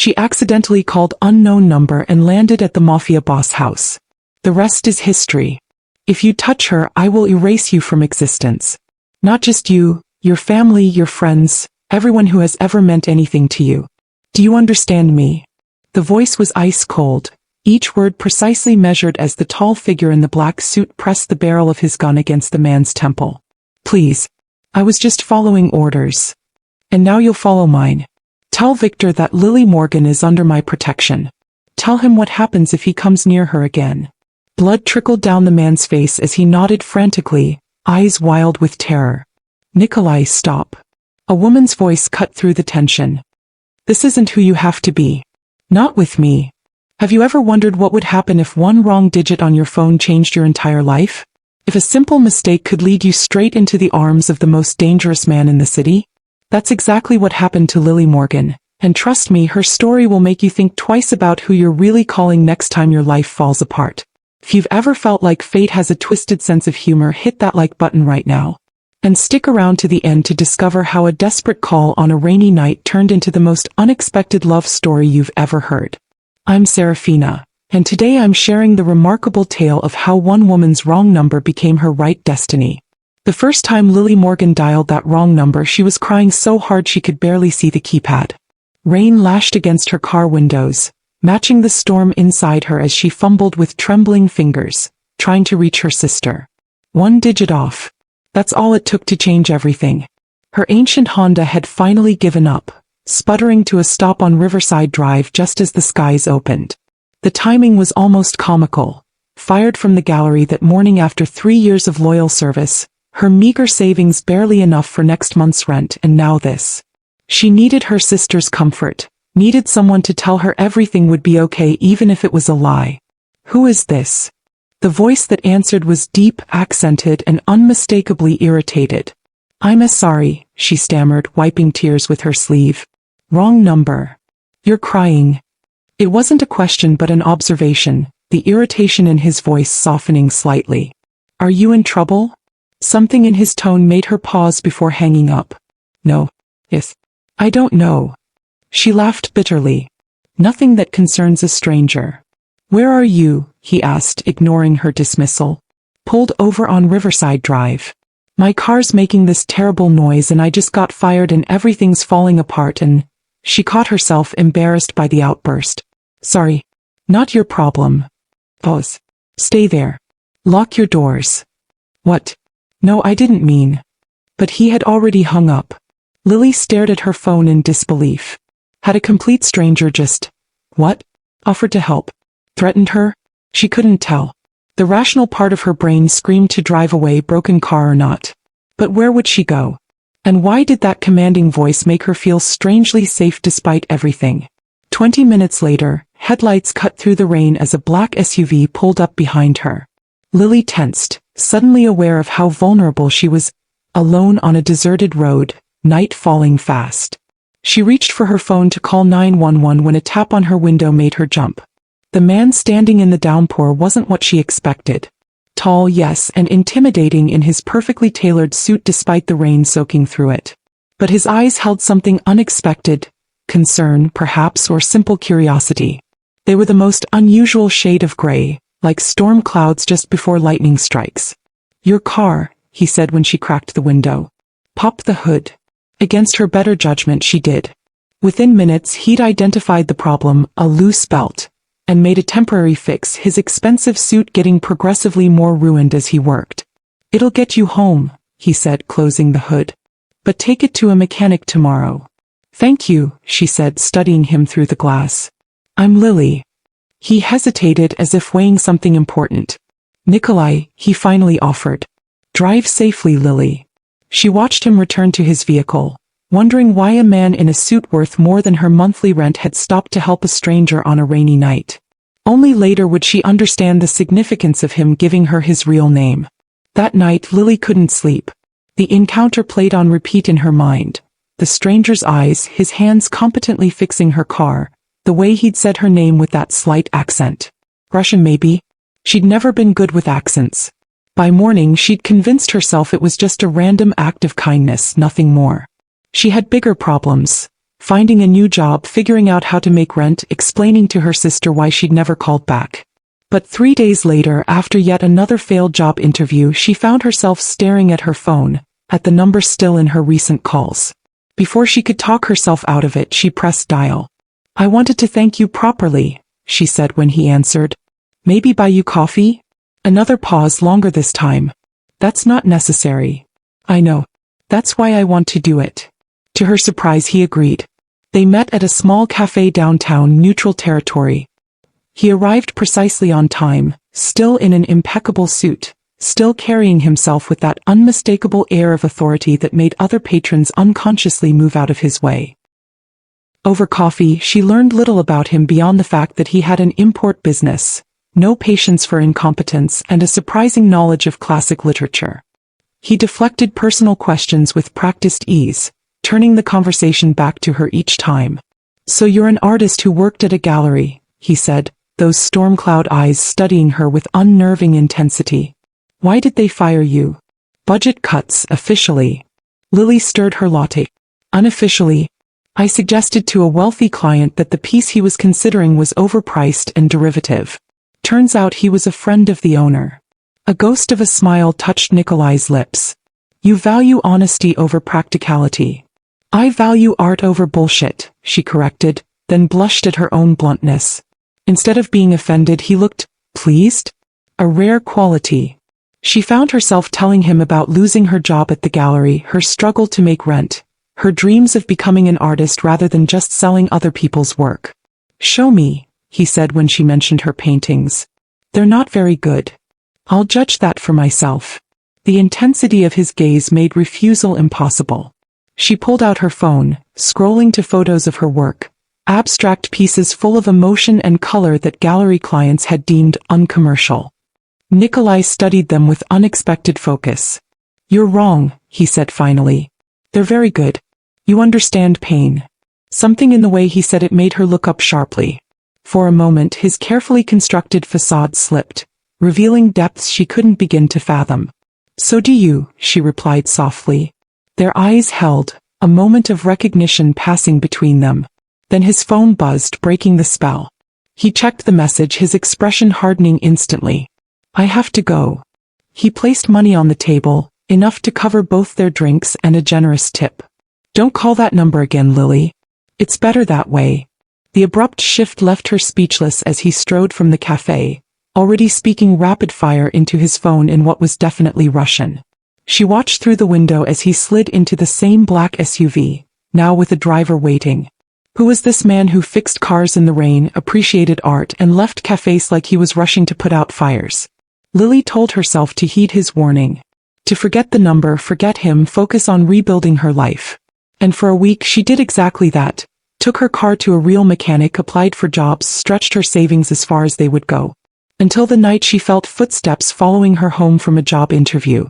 She accidentally called unknown number and landed at the Mafia boss house. The rest is history. If you touch her, I will erase you from existence. Not just you, your family, your friends, everyone who has ever meant anything to you. Do you understand me? The voice was ice cold, each word precisely measured as the tall figure in the black suit pressed the barrel of his gun against the man's temple. Please. I was just following orders. And now you'll follow mine. Tell Victor that Lily Morgan is under my protection. Tell him what happens if he comes near her again. Blood trickled down the man's face as he nodded frantically, eyes wild with terror. Nikolai, stop. A woman's voice cut through the tension. This isn't who you have to be. Not with me. Have you ever wondered what would happen if one wrong digit on your phone changed your entire life? If a simple mistake could lead you straight into the arms of the most dangerous man in the city? That's exactly what happened to Lily Morgan, and trust me, her story will make you think twice about who you're really calling next time your life falls apart. If you've ever felt like fate has a twisted sense of humor, hit that like button right now. And stick around to the end to discover how a desperate call on a rainy night turned into the most unexpected love story you've ever heard. I'm Serafina, and today I'm sharing the remarkable tale of how one woman's wrong number became her right destiny. The first time Lily Morgan dialed that wrong number, she was crying so hard she could barely see the keypad. Rain lashed against her car windows, matching the storm inside her as she fumbled with trembling fingers, trying to reach her sister. One digit off. That's all it took to change everything. Her ancient Honda had finally given up, sputtering to a stop on Riverside Drive just as the skies opened. The timing was almost comical. Fired from the gallery that morning after 3 years of loyal service, her meager savings barely enough for next month's rent, and now this. She needed her sister's comfort, needed someone to tell her everything would be okay even if it was a lie. Who is this? The voice that answered was deep, accented, and unmistakably irritated. I'm sorry, she stammered, wiping tears with her sleeve. Wrong number. You're crying. It wasn't a question but an observation, the irritation in his voice softening slightly. Are you in trouble? Something in his tone made her pause before hanging up. No. Yes. I don't know. She laughed bitterly. Nothing that concerns a stranger. Where are you? He asked, ignoring her dismissal. Pulled over on Riverside Drive. My car's making this terrible noise and I just got fired and everything's falling apart and... She caught herself, embarrassed by the outburst. Sorry. Not your problem. Pause. Stay there. Lock your doors. What? No, I didn't mean. But he had already hung up. Lily stared at her phone in disbelief. Had a complete stranger just... What? Offered to help. Threatened her? She couldn't tell. The rational part of her brain screamed to drive away, broken car or not. But where would she go? And why did that commanding voice make her feel strangely safe despite everything? 20 minutes later, headlights cut through the rain as a black SUV pulled up behind her. Lily tensed, suddenly aware of how vulnerable she was, alone on a deserted road, night falling fast. She reached for her phone to call 911 when a tap on her window made her jump. The man standing in the downpour wasn't what she expected. Tall, yes, and intimidating in his perfectly tailored suit despite the rain soaking through it. But his eyes held something unexpected, concern, perhaps, or simple curiosity. They were the most unusual shade of gray, like storm clouds just before lightning strikes. Your car, he said when she cracked the window. Pop the hood. Against her better judgment she did. Within minutes he'd identified the problem, a loose belt, and made a temporary fix, his expensive suit getting progressively more ruined as he worked. It'll get you home, he said, closing the hood. But take it to a mechanic tomorrow. Thank you, she said, studying him through the glass. I'm Lily. He hesitated as if weighing something important. Nikolai, he finally offered. Drive safely, Lily. She watched him return to his vehicle, wondering why a man in a suit worth more than her monthly rent had stopped to help a stranger on a rainy night. Only later would she understand the significance of him giving her his real name. That night Lily couldn't sleep. The encounter played on repeat in her mind. The stranger's eyes, his hands competently fixing her car, the way he'd said her name with that slight accent. Russian maybe? She'd never been good with accents. By morning she'd convinced herself it was just a random act of kindness, nothing more. She had bigger problems. finding a new job, figuring out how to make rent, explaining to her sister why she'd never called back. But 3 days later, after yet another failed job interview, she found herself staring at her phone, at the number still in her recent calls. Before she could talk herself out of it, she pressed dial. "I wanted to thank you properly," she said when he answered. "Maybe buy you coffee?" Another pause, longer this time. "That's not necessary." "I know. That's why I want to do it." To her surprise, he agreed. They met at a small cafe downtown, neutral territory. He arrived precisely on time, still in an impeccable suit, still carrying himself with that unmistakable air of authority that made other patrons unconsciously move out of his way. Over coffee, she learned little about him beyond the fact that he had an import business, no patience for incompetence, and a surprising knowledge of classic literature. He deflected personal questions with practiced ease, turning the conversation back to her each time. "So you're an artist who worked at a gallery," he said, those storm-cloud eyes studying her with unnerving intensity. "Why did they fire you?" "Budget cuts, officially." Lily stirred her latte. "Unofficially, I suggested to a wealthy client that the piece he was considering was overpriced and derivative. Turns out he was a friend of the owner." A ghost of a smile touched Nikolai's lips. "You value honesty over practicality." "I value art over bullshit," she corrected, then blushed at her own bluntness. Instead of being offended, he looked pleased. A rare quality. She found herself telling him about losing her job at the gallery, her struggle to make rent, her dreams of becoming an artist rather than just selling other people's work. "Show me," he said when she mentioned her paintings. "They're not very good." "I'll judge that for myself." The intensity of his gaze made refusal impossible. She pulled out her phone, scrolling to photos of her work, abstract pieces full of emotion and color that gallery clients had deemed uncommercial. Nikolai studied them with unexpected focus. "You're wrong," he said finally. "They're very good. You understand pain." Something in the way he said it made her look up sharply. For a moment his carefully constructed facade slipped, revealing depths she couldn't begin to fathom. "So do you," she replied softly. Their eyes held, a moment of recognition passing between them. Then his phone buzzed, breaking the spell. He checked the message, his expression hardening instantly. "I have to go." He placed money on the table, enough to cover both their drinks and a generous tip. "Don't call that number again, Lily. It's better that way." The abrupt shift left her speechless as he strode from the cafe, already speaking rapid-fire into his phone in what was definitely Russian. She watched through the window as he slid into the same black SUV, now with a driver waiting. Who was this man who fixed cars in the rain, appreciated art, and left cafes like he was rushing to put out fires? Lily told herself to heed his warning. To forget the number, forget him, focus on rebuilding her life. And for a week she did exactly that. Took her car to a real mechanic, applied for jobs, stretched her savings as far as they would go. Until the night she felt footsteps following her home from a job interview.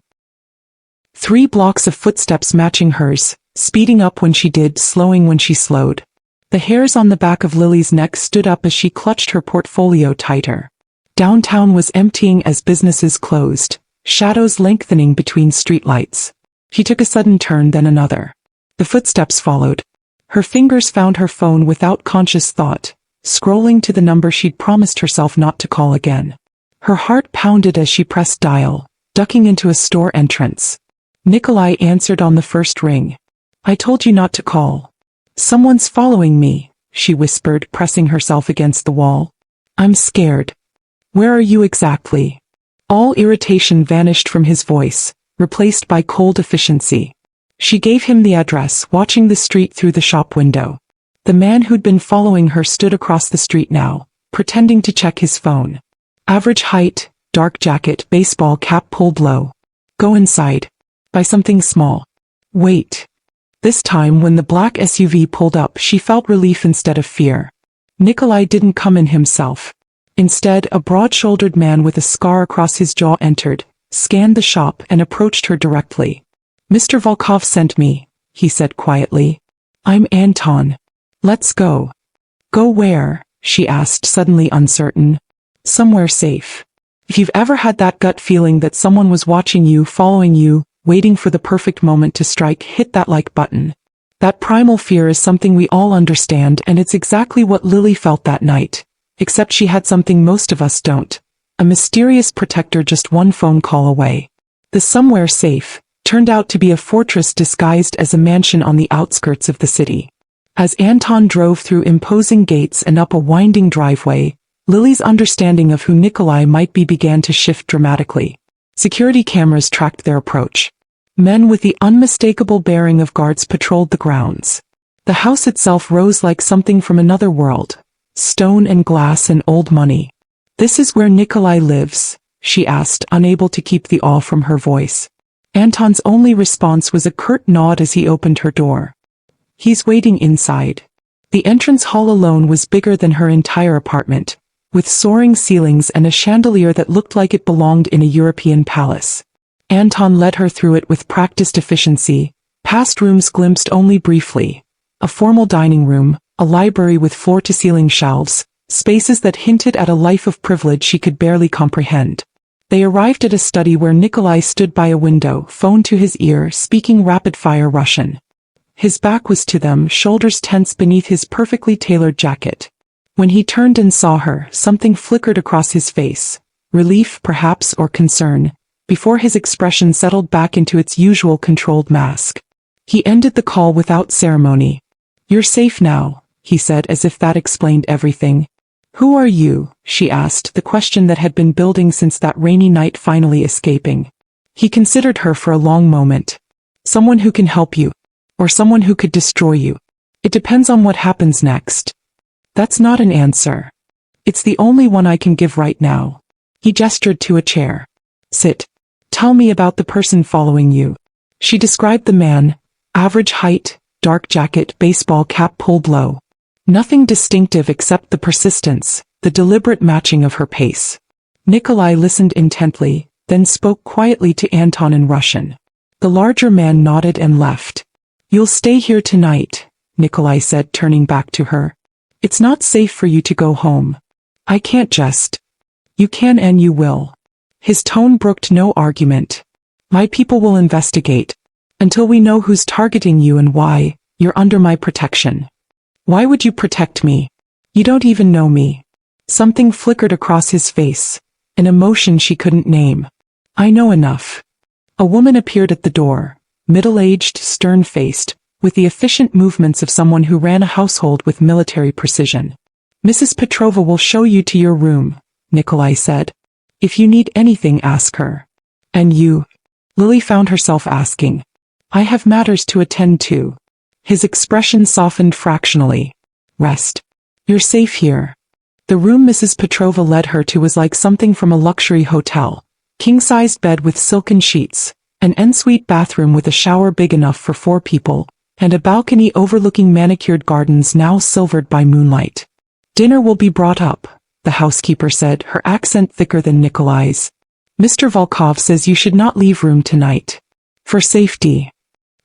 3 blocks of footsteps matching hers, speeding up when she did, slowing when she slowed. The hairs on the back of Lily's neck stood up as she clutched her portfolio tighter. Downtown was emptying as businesses closed, shadows lengthening between streetlights. She took a sudden turn, then another. The footsteps followed. Her fingers found her phone without conscious thought, scrolling to the number she'd promised herself not to call again. Her heart pounded as she pressed dial, ducking into a store entrance. Nikolai answered on the first ring. "I told you not to call." "Someone's following me," she whispered, pressing herself against the wall. "I'm scared." "Where are you exactly?" All irritation vanished from his voice, replaced by cold efficiency. She gave him the address, watching the street through the shop window. The man who'd been following her stood across the street now, pretending to check his phone. Average height, dark jacket, baseball cap pulled low. "Go inside. Buy something small." "Wait." This time when the black SUV pulled up she felt relief instead of fear. Nikolai didn't come in himself. Instead, a broad-shouldered man with a scar across his jaw entered, scanned the shop and approached her directly. "Mr. Volkov sent me," he said quietly. "I'm Anton. Let's go." "Go where?" she asked, suddenly uncertain. "Somewhere safe. If you've ever had that gut feeling that someone was watching you, following you, waiting for the perfect moment to strike, hit that like button." That primal fear is something we all understand, and it's exactly what Lily felt that night. Except she had something most of us don't. A mysterious protector just one phone call away. The somewhere safe turned out to be a fortress disguised as a mansion on the outskirts of the city. As Anton drove through imposing gates and up a winding driveway, Lily's understanding of who Nikolai might be began to shift dramatically. Security cameras tracked their approach. Men with the unmistakable bearing of guards patrolled the grounds. The house itself rose like something from another world. Stone and glass and old money. "This is where Nikolai lives?" she asked, unable to keep the awe from her voice. Anton's only response was a curt nod as he opened her door. "He's waiting inside." The entrance hall alone was bigger than her entire apartment, with soaring ceilings and a chandelier that looked like it belonged in a European palace. Anton led her through it with practiced efficiency, past rooms glimpsed only briefly. A formal dining room, a library with floor-to-ceiling shelves, spaces that hinted at a life of privilege she could barely comprehend. They arrived at a study where Nikolai stood by a window, phone to his ear, speaking rapid-fire Russian. His back was to them, shoulders tense beneath his perfectly tailored jacket. When he turned and saw her, something flickered across his face. Relief, perhaps, or concern, before his expression settled back into its usual controlled mask. He ended the call without ceremony. "You're safe now," he said, as if that explained everything. "Who are you?" she asked, the question that had been building since that rainy night finally escaping. He considered her for a long moment. "Someone who can help you. Or someone who could destroy you. It depends on what happens next." "That's not an answer. It's the only one I can give right now." He gestured to a chair. "Sit. Tell me about the person following you." She described the man. Average height, dark jacket, baseball cap pulled low. Nothing distinctive except the persistence, the deliberate matching of her pace. Nikolai listened intently, then spoke quietly to Anton in Russian. The larger man nodded and left. "You'll stay here tonight," Nikolai said, turning back to her. "It's not safe for you to go home." "I can't just." "You can and you will." His tone brooked no argument. "My people will investigate. Until we know who's targeting you and why, you're under my protection." "Why would you protect me? You don't even know me." Something flickered across his face, an emotion she couldn't name. "I know enough." A woman appeared at the door, middle-aged, stern-faced, with the efficient movements of someone who ran a household with military precision. "Mrs. Petrova will show you to your room," Nikolai said. "If you need anything, ask her." "And you?" Lily found herself asking. "I have matters to attend to." His expression softened fractionally. "Rest. You're safe here." The room Mrs. Petrova led her to was like something from a luxury hotel. King-sized bed with silken sheets, an ensuite bathroom with a shower big enough for 4 people, and a balcony overlooking manicured gardens now silvered by moonlight. "Dinner will be brought up," the housekeeper said, her accent thicker than Nikolai's. "Mr. Volkov says you should not leave room tonight. For safety."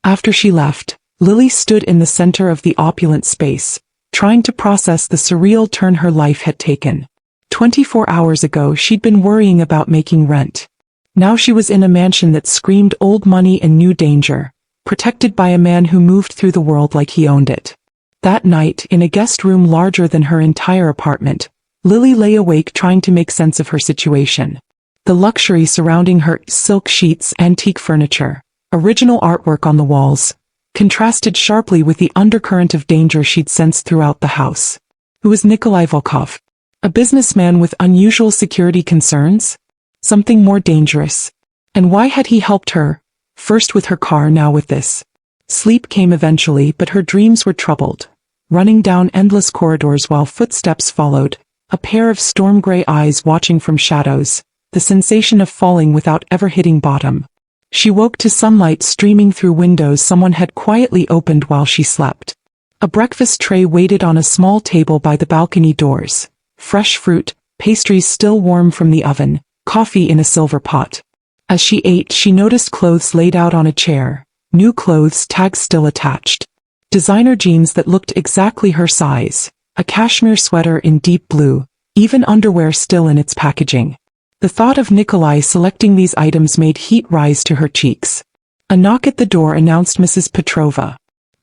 After she left, Lily stood in the center of the opulent space, trying to process the surreal turn her life had taken. 24 hours ago she'd been worrying about making rent. Now she was in a mansion that screamed old money and new danger, protected by a man who moved through the world like he owned it. That night, in a guest room larger than her entire apartment, Lily lay awake trying to make sense of her situation. The luxury surrounding her, silk sheets, antique furniture, original artwork on the walls, contrasted sharply with the undercurrent of danger she'd sensed throughout the house. Who was Nikolai Volkov? A businessman with unusual security concerns? Something more dangerous? And why had he helped her? First with her car, now with this. Sleep came eventually, but her dreams were troubled. Running down endless corridors while footsteps followed, a pair of storm-gray eyes watching from shadows, the sensation of falling without ever hitting bottom. She woke to sunlight streaming through windows someone had quietly opened while she slept. A breakfast tray waited on a small table by the balcony doors. Fresh fruit, pastries still warm from the oven, coffee in a silver pot. As she ate, she noticed clothes laid out on a chair, new clothes, tags still attached. Designer jeans that looked exactly her size, a cashmere sweater in deep blue, even underwear still in its packaging. The thought of Nikolai selecting these items made heat rise to her cheeks. A knock at the door announced Mrs. Petrova.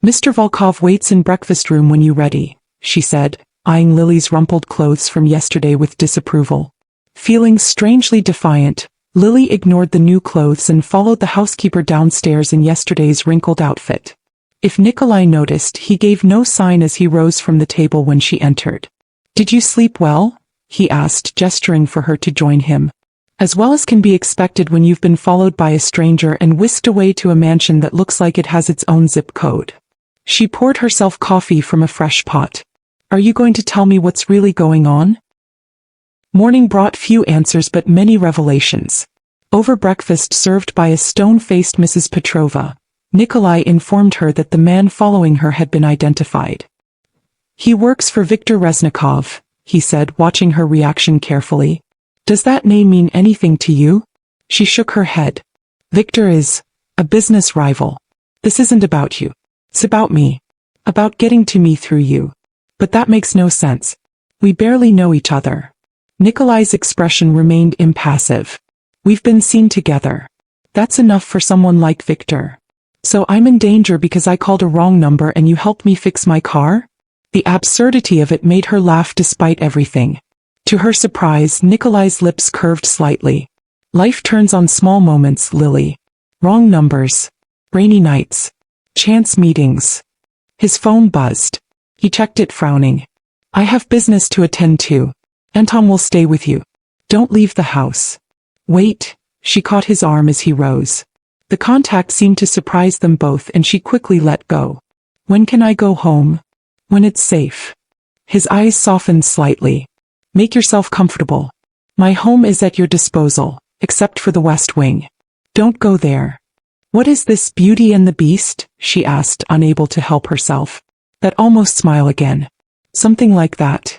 Mr. Volkov waits in breakfast room when you ready, she said, eyeing Lily's rumpled clothes from yesterday with disapproval. Feeling strangely defiant, Lily ignored the new clothes and followed the housekeeper downstairs in yesterday's wrinkled outfit. If Nikolai noticed, he gave no sign as he rose from the table when she entered. "Did you sleep well?" he asked, gesturing for her to join him. "As well as can be expected when you've been followed by a stranger and whisked away to a mansion that looks like it has its own zip code." She poured herself coffee from a fresh pot. "Are you going to tell me what's really going on?" Morning brought few answers but many revelations. Over breakfast served by a stone-faced Mrs. Petrova, Nikolai informed her that the man following her had been identified. "He works for Viktor Reznikov," he said, watching her reaction carefully. "Does that name mean anything to you?" She shook her head. "Viktor is a business rival. This isn't about you. It's about me. About getting to me through you. But that makes no sense. We barely know each other." Nikolai's expression remained impassive. "We've been seen together. That's enough for someone like Viktor. So I'm in danger because I called a wrong number and you helped me fix my car?" The absurdity of it made her laugh despite everything. To her surprise, Nikolai's lips curved slightly. "Life turns on small moments, Lily. Wrong numbers. Rainy nights. Chance meetings." His phone buzzed. He checked it, frowning. "I have business to attend to. Anton will stay with you. Don't leave the house." "Wait," she caught his arm as he rose. The contact seemed to surprise them both and she quickly let go. "When can I go home?" "When it's safe." His eyes softened slightly. "Make yourself comfortable. My home is at your disposal, except for the West Wing. Don't go there." "What is this, Beauty and the Beast?" she asked, unable to help herself. That almost smile again. "Something like that."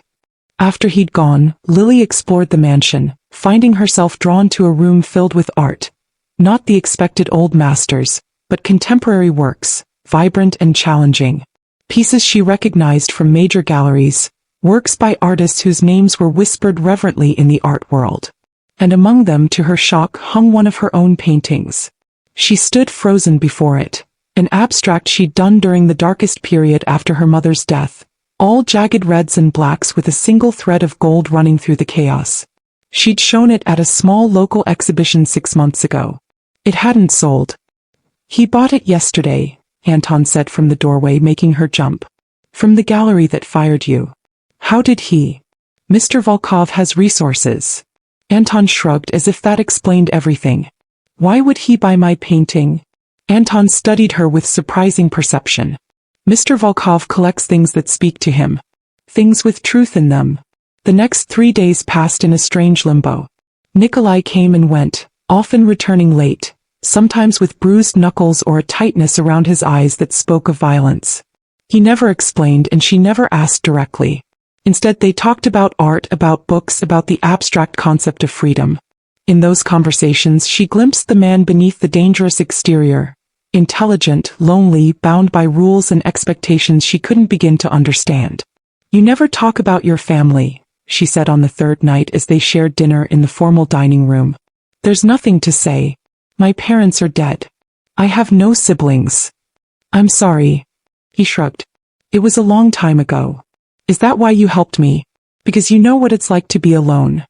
After he'd gone, Lily explored the mansion, finding herself drawn to a room filled with art. Not the expected old masters, but contemporary works, vibrant and challenging. Pieces she recognized from major galleries, works by artists whose names were whispered reverently in the art world. And among them, to her shock, hung one of her own paintings. She stood frozen before it, an abstract she'd done during the darkest period after her mother's death, all jagged reds and blacks with a single thread of gold running through the chaos. She'd shown it at a small local exhibition 6 months ago. It hadn't sold. "He bought it yesterday," Anton said from the doorway, making her jump. "From the gallery that fired you." "How did he?" "Mr. Volkov has resources." Anton shrugged as if that explained everything. "Why would he buy my painting?" Anton studied her with surprising perception. "Mr. Volkov collects things that speak to him. Things with truth in them." The next 3 days passed in a strange limbo. Nikolai came and went, often returning late, sometimes with bruised knuckles or a tightness around his eyes that spoke of violence. He never explained and she never asked directly. Instead they talked about art, about books, about the abstract concept of freedom. In those conversations she glimpsed the man beneath the dangerous exterior. Intelligent, lonely, bound by rules and expectations she couldn't begin to understand. "You never talk about your family," she said on the third night as they shared dinner in the formal dining room. "There's nothing to say. My parents are dead. I have no siblings." "I'm sorry." He shrugged. "It was a long time ago." "Is that why you helped me? Because you know what it's like to be alone?"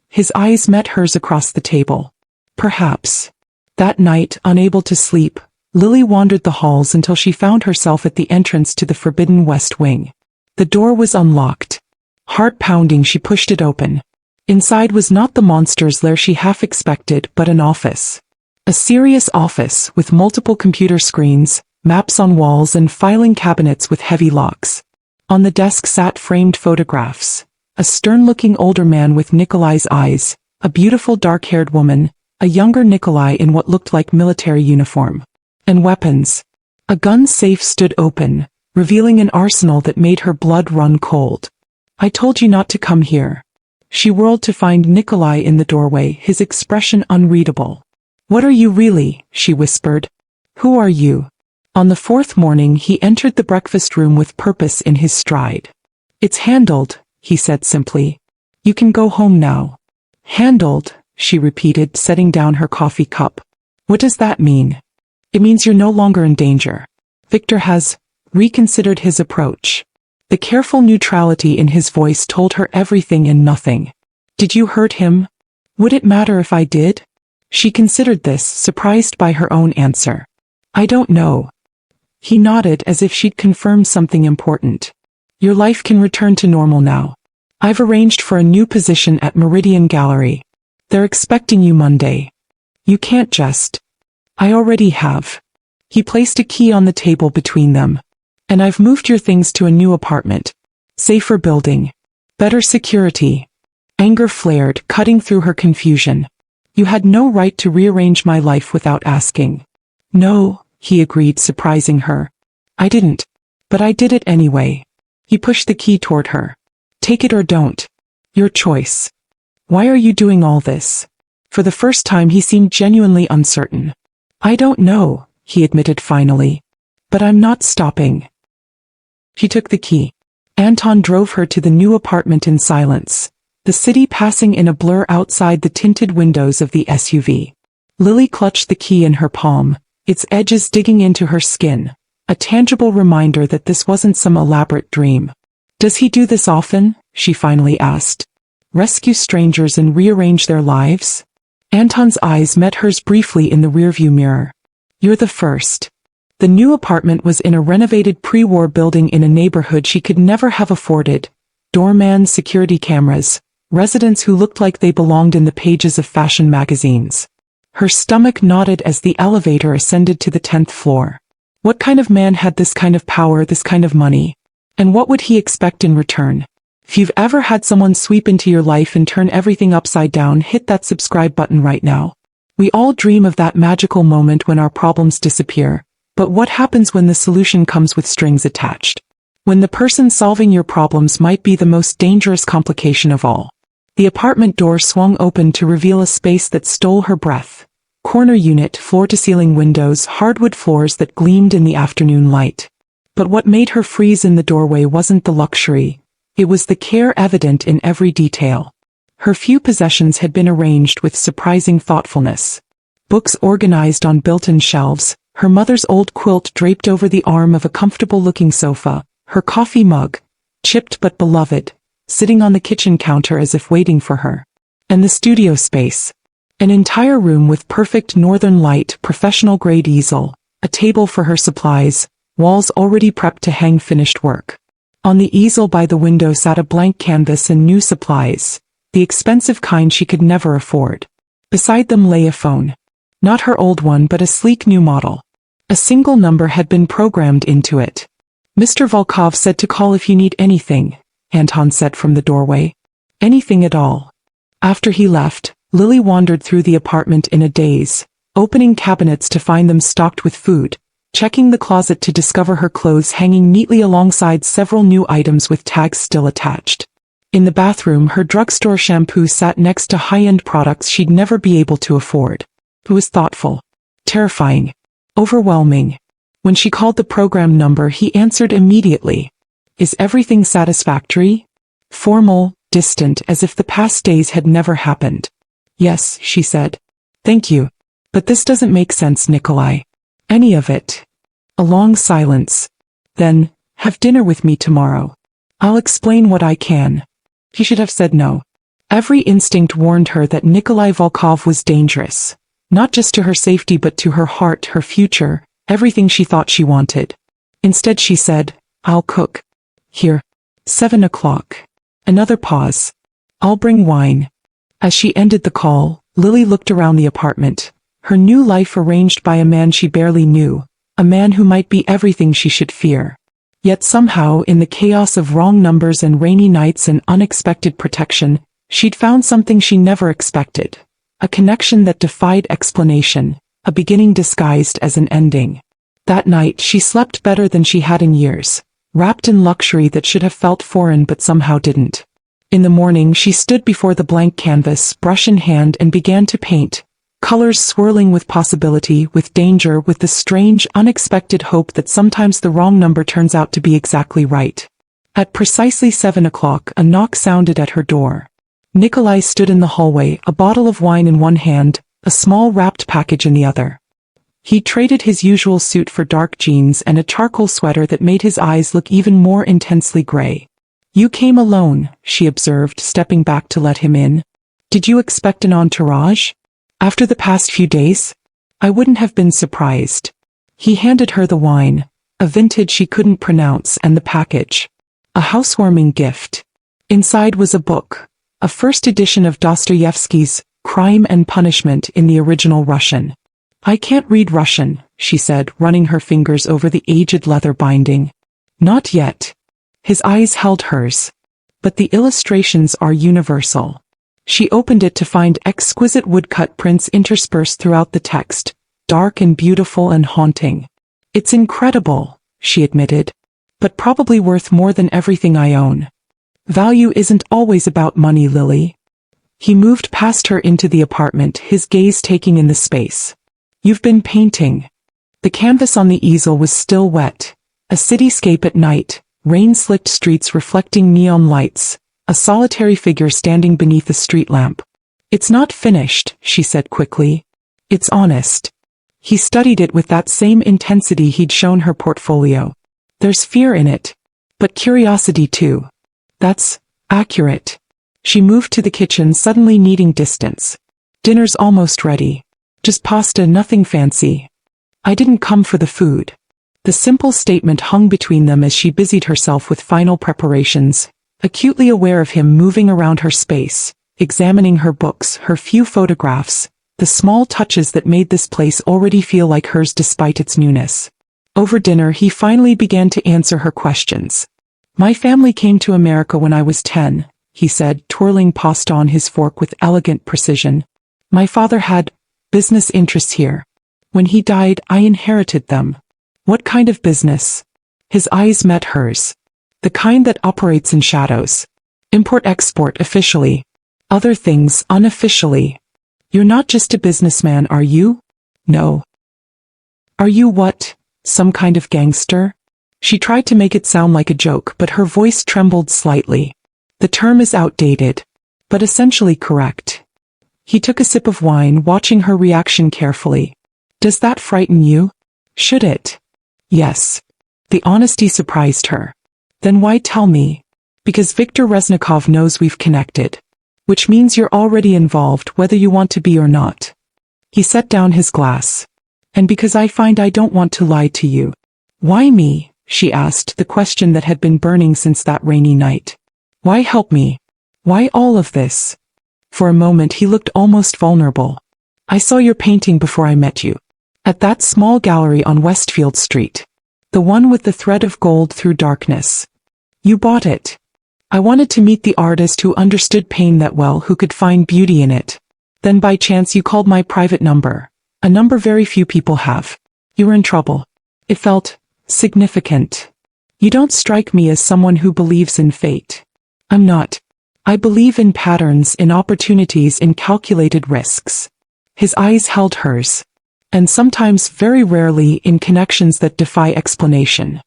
His eyes met hers across the table. "Perhaps." That night, unable to sleep, Lily wandered the halls until she found herself at the entrance to the forbidden West Wing. The door was unlocked. Heart pounding, she pushed it open. Inside was not the monster's lair she half expected, but an office. A serious office with multiple computer screens, maps on walls and filing cabinets with heavy locks. On the desk sat framed photographs. A stern-looking older man with Nikolai's eyes, a beautiful dark-haired woman, a younger Nikolai in what looked like military uniform. And weapons. A gun safe stood open, revealing an arsenal that made her blood run cold. "I told you not to come here." She whirled to find Nikolai in the doorway, his expression unreadable. "What are you really?" she whispered. "Who are you?" On the fourth morning he entered the breakfast room with purpose in his stride. "It's handled," he said simply. "You can go home now." "Handled," she repeated, setting down her coffee cup. "What does that mean?" "It means you're no longer in danger. Viktor has reconsidered his approach. The careful neutrality in his voice told her everything and nothing. Did you hurt him? Would it matter if I did? She considered this, surprised by her own answer. I don't know. He nodded as if she'd confirmed something important. Your life can return to normal now. I've arranged for a new position at Meridian Gallery. They're expecting you Monday. You can't just. I already have. He placed a key on the table between them. And I've moved your things to a new apartment. Safer building. Better security. Anger flared, cutting through her confusion. You had no right to rearrange my life without asking. No, he agreed, surprising her. I didn't. But I did it anyway. He pushed the key toward her. Take it or don't. Your choice. Why are you doing all this? For the first time he seemed genuinely uncertain. I don't know, he admitted finally. But I'm not stopping. She took the key. Anton drove her to the new apartment in silence, the city passing in a blur outside the tinted windows of the SUV. Lily clutched the key in her palm, its edges digging into her skin, a tangible reminder that this wasn't some elaborate dream. Does he do this often? She finally asked. Rescue strangers and rearrange their lives? Anton's eyes met hers briefly in the rearview mirror. You're the first. The new apartment was in a renovated pre-war building in a neighborhood she could never have afforded. Doorman, security cameras, residents who looked like they belonged in the pages of fashion magazines. Her stomach knotted as the elevator ascended to the 10th floor. What kind of man had this kind of power, this kind of money? And what would he expect in return? If you've ever had someone sweep into your life and turn everything upside down, hit that subscribe button right now. We all dream of that magical moment when our problems disappear. But what happens when the solution comes with strings attached? When the person solving your problems might be the most dangerous complication of all. The apartment door swung open to reveal a space that stole her breath. Corner unit, floor-to-ceiling windows, hardwood floors that gleamed in the afternoon light. But what made her freeze in the doorway wasn't the luxury. It was the care evident in every detail. Her few possessions had been arranged with surprising thoughtfulness. Books organized on built-in shelves, her mother's old quilt draped over the arm of a comfortable-looking sofa, her coffee mug, chipped but beloved, sitting on the kitchen counter as if waiting for her. And the studio space. An entire room with perfect northern light, professional-grade easel, a table for her supplies, walls already prepped to hang finished work. On the easel by the window sat a blank canvas and new supplies, the expensive kind she could never afford. Beside them lay a phone. Not her old one but a sleek new model. A single number had been programmed into it. Mr. Volkov said to call if you need anything, Anton said from the doorway. Anything at all. After he left, Lily wandered through the apartment in a daze, opening cabinets to find them stocked with food, checking the closet to discover her clothes hanging neatly alongside several new items with tags still attached. In the bathroom, her drugstore shampoo sat next to high-end products she'd never be able to afford. It was thoughtful, terrifying, overwhelming. When she called the program number, he answered immediately. Is everything satisfactory? Formal, distant, as if the past days had never happened. Yes, she said. Thank you. But this doesn't make sense, Nikolai. Any of it. A long silence. Then, have dinner with me tomorrow. I'll explain what I can. He should have said no. Every instinct warned her that Nikolai Volkov was dangerous. Not just to her safety but to her heart, her future, everything she thought she wanted. Instead she said, I'll cook. Here. 7 o'clock. Another pause. I'll bring wine. As she ended the call, Lily looked around the apartment. Her new life arranged by a man she barely knew. A man who might be everything she should fear. Yet somehow, in the chaos of wrong numbers and rainy nights and unexpected protection, she'd found something she never expected. A connection that defied explanation, a beginning disguised as an ending. That night she slept better than she had in years, wrapped in luxury that should have felt foreign but somehow didn't. In the morning she stood before the blank canvas, brush in hand, and began to paint, colors swirling with possibility, with danger, with the strange, unexpected hope that sometimes the wrong number turns out to be exactly right. At precisely 7 o'clock, a knock sounded at her door. Nikolai stood in the hallway, a bottle of wine in one hand, a small wrapped package in the other. He traded his usual suit for dark jeans and a charcoal sweater that made his eyes look even more intensely gray. "You came alone," she observed, stepping back to let him in. "Did you expect an entourage? After the past few days? I wouldn't have been surprised." He handed her the wine, a vintage she couldn't pronounce, and the package. A housewarming gift. Inside was a book, a first edition of Dostoevsky's Crime and Punishment in the original Russian. "I can't read Russian," she said, running her fingers over the aged leather binding. "Not yet." His eyes held hers. "But the illustrations are universal." She opened it to find exquisite woodcut prints interspersed throughout the text, dark and beautiful and haunting. "It's incredible," she admitted, "but probably worth more than everything I own." "Value isn't always about money, Lily." He moved past her into the apartment, his gaze taking in the space. "You've been painting." The canvas on the easel was still wet. A cityscape at night, rain-slicked streets reflecting neon lights, a solitary figure standing beneath a street lamp. "It's not finished," she said quickly. "It's honest." He studied it with that same intensity he'd shown her portfolio. "There's fear in it. But curiosity too." "That's accurate." She moved to the kitchen, suddenly needing distance. "Dinner's almost ready. Just pasta, nothing fancy." "I didn't come for the food." The simple statement hung between them as she busied herself with final preparations, acutely aware of him moving around her space, examining her books, her few photographs, the small touches that made this place already feel like hers despite its newness. Over dinner he finally began to answer her questions. "My family came to America when I was 10, he said, twirling pasta on his fork with elegant precision. "My father had business interests here. When he died, I inherited them." "What kind of business?" His eyes met hers. "The kind that operates in shadows. Import-export officially. Other things unofficially." "You're not just a businessman, are you?" "No." "Are you what? Some kind of gangster?" She tried to make it sound like a joke, but her voice trembled slightly. "The term is outdated, but essentially correct." He took a sip of wine, watching her reaction carefully. "Does that frighten you?" "Should it?" "Yes." The honesty surprised her. "Then why tell me?" "Because Viktor Reznikov knows we've connected. Which means you're already involved, whether you want to be or not." He set down his glass. "And because I find I don't want to lie to you." "Why me?" she asked, the question that had been burning since that rainy night. "Why help me? Why all of this?" For a moment he looked almost vulnerable. "I saw your painting before I met you. At that small gallery on Westfield Street. The one with the thread of gold through darkness. You bought it. I wanted to meet the artist who understood pain that well, who could find beauty in it. Then by chance you called my private number. A number very few people have. You were in trouble. It felt significant. You don't strike me as someone who believes in fate." "I'm not. I believe in patterns, in opportunities, in calculated risks." His eyes held hers. "And sometimes, very rarely, in connections that defy explanation."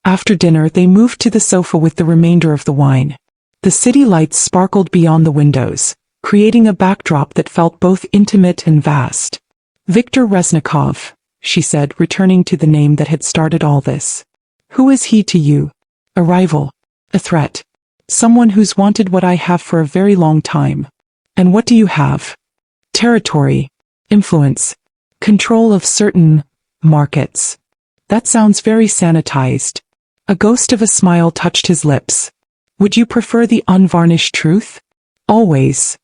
After dinner they moved to the sofa with the remainder of the wine. The city lights sparkled beyond the windows, creating a backdrop that felt both intimate and vast. "Viktor Reznikov," she said, returning to the name that had started all this. "Who is he to you? A rival? A threat? Someone who's wanted what I have for a very long time. And what do you have? Territory, influence, control of certain markets." "That sounds very sanitized." A ghost of a smile touched his lips. "Would you prefer the unvarnished truth?" "Always.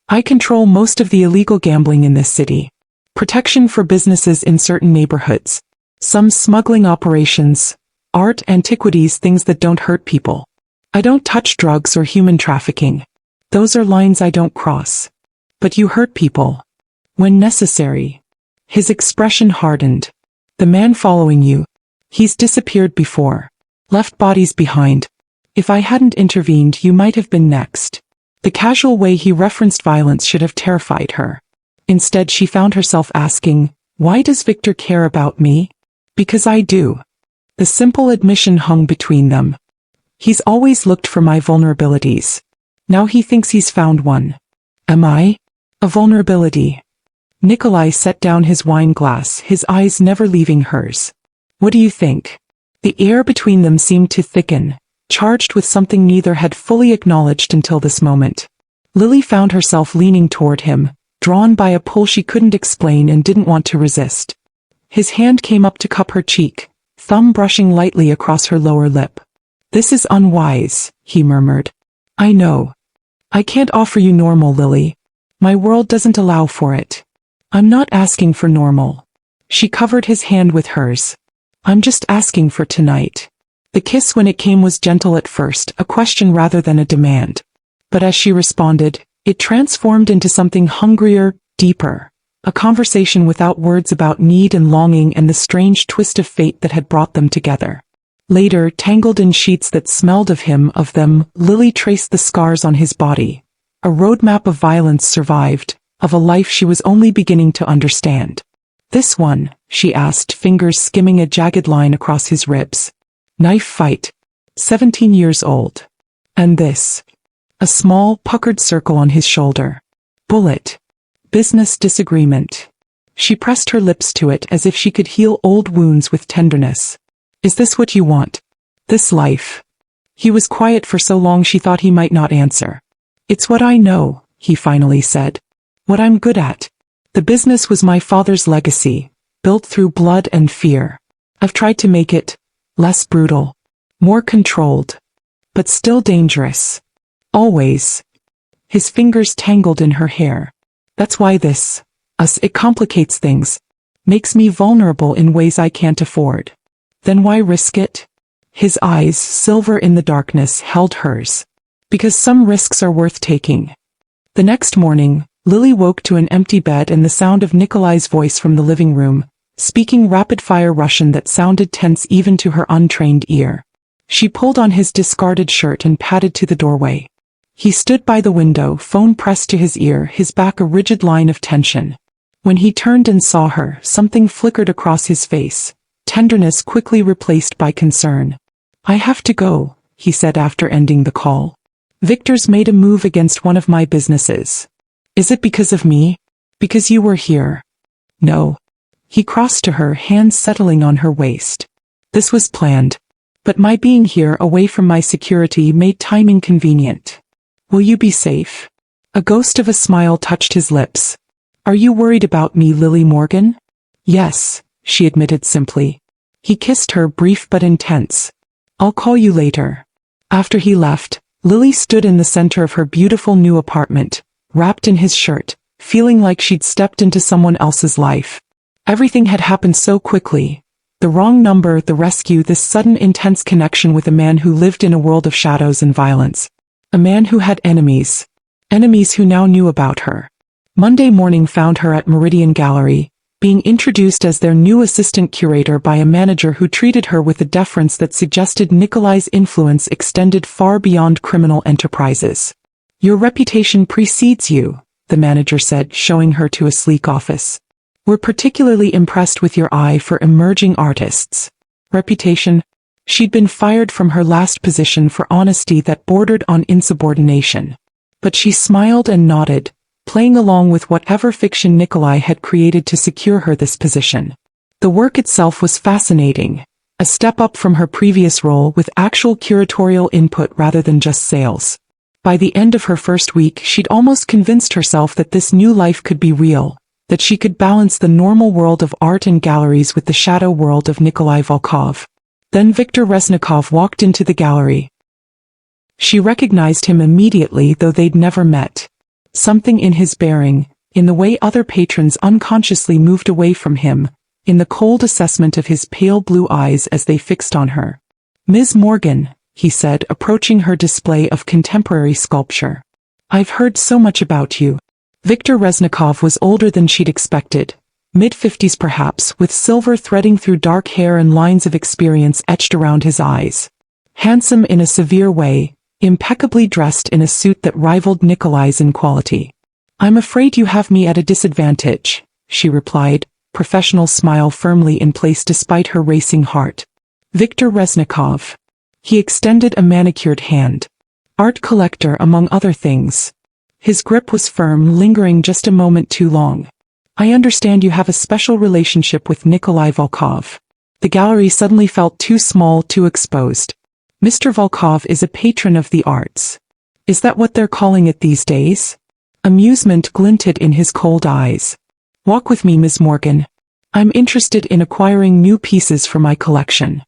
I control most of the illegal gambling in this city. Protection for businesses in certain neighborhoods. Some smuggling operations, art, antiquities, things that don't hurt people. I don't touch drugs or human trafficking. Those are lines I don't cross. But you hurt people. When necessary." His expression hardened. "The man following you. He's disappeared before. Left bodies behind. If I hadn't intervened, you might have been next." The casual way he referenced violence should have terrified her. Instead she found herself asking, "Why does Victor care about me?" "Because I do." The simple admission hung between them. "He's always looked for my vulnerabilities. Now he thinks he's found one. Am I a vulnerability?" Nikolai set down his wine glass, his eyes never leaving hers. What do you think? The air between them seemed to thicken, charged with something neither had fully acknowledged until this moment. Lily found herself leaning toward him, drawn by a pull she couldn't explain and didn't want to resist. His hand came up to cup her cheek, thumb brushing lightly across her lower lip. This is unwise, he murmured. I know. I can't offer you normal, Lily. My world doesn't allow for it. I'm not asking for normal. She covered his hand with hers. I'm just asking for tonight. The kiss when it came was gentle at first, a question rather than a demand. But as she responded, it transformed into something hungrier, deeper. A conversation without words about need and longing and the strange twist of fate that had brought them together. Later, tangled in sheets that smelled of him, of them, Lily traced the scars on his body. A roadmap of violence survived, of a life she was only beginning to understand. This one, she asked, fingers skimming a jagged line across his ribs. Knife fight. 17 years old. And this. A small, puckered circle on his shoulder. Bullet. Business disagreement. She pressed her lips to it as if she could heal old wounds with tenderness. Is this what you want? This life? He was quiet for so long she thought he might not answer. It's what I know, he finally said. What I'm good at. The business was my father's legacy, built through blood and fear. I've tried to make it less brutal, more controlled, but still dangerous. Always. His fingers tangled in her hair. That's why it complicates things, makes me vulnerable in ways I can't afford. Then why risk it? His eyes, silver in the darkness, held hers. Because some risks are worth taking. The next morning, Lily woke to an empty bed and the sound of Nikolai's voice from the living room, speaking rapid-fire Russian that sounded tense even to her untrained ear. She pulled on his discarded shirt and padded to the doorway. He stood by the window, phone pressed to his ear, his back a rigid line of tension. When he turned and saw her, something flickered across his face, tenderness quickly replaced by concern. I have to go, he said after ending the call. Victor's made a move against one of my businesses. Is it because of me? Because you were here? No. He crossed to her, hands settling on her waist. This was planned. But my being here away from my security made time inconvenient. Will you be safe? A ghost of a smile touched his lips. Are you worried about me, Lily Morgan? Yes, she admitted simply. He kissed her, brief but intense. I'll call you later. After he left, Lily stood in the center of her beautiful new apartment, wrapped in his shirt, feeling like she'd stepped into someone else's life. Everything had happened so quickly. The wrong number, the rescue, this sudden intense connection with a man who lived in a world of shadows and violence. A man who had enemies. Enemies who now knew about her. Monday morning found her at Meridian Gallery, being introduced as their new assistant curator by a manager who treated her with a deference that suggested Nikolai's influence extended far beyond criminal enterprises. Your reputation precedes you, the manager said, showing her to a sleek office. We're particularly impressed with your eye for emerging artists. Reputation? She'd been fired from her last position for honesty that bordered on insubordination. But she smiled and nodded, playing along with whatever fiction Nikolai had created to secure her this position. The work itself was fascinating, a step up from her previous role with actual curatorial input rather than just sales. By the end of her first week, she'd almost convinced herself that this new life could be real, that she could balance the normal world of art and galleries with the shadow world of Nikolai Volkov. Then Viktor Reznikov walked into the gallery. She recognized him immediately, though they'd never met. Something in his bearing, in the way other patrons unconsciously moved away from him, in the cold assessment of his pale blue eyes as they fixed on her. Ms. Morgan, he said, approaching her display of contemporary sculpture. I've heard so much about you. Viktor Reznikov was older than she'd expected. Mid-50s perhaps, with silver threading through dark hair and lines of experience etched around his eyes. Handsome in a severe way, impeccably dressed in a suit that rivaled Nikolai's in quality. I'm afraid you have me at a disadvantage, she replied, professional smile firmly in place despite her racing heart. Viktor Reznikov. He extended a manicured hand. Art collector among other things. His grip was firm, lingering just a moment too long. I understand you have a special relationship with Nikolai Volkov. The gallery suddenly felt too small, too exposed. Mr. Volkov is a patron of the arts. Is that what they're calling it these days? Amusement glinted in his cold eyes. Walk with me, Miss Morgan. I'm interested in acquiring new pieces for my collection.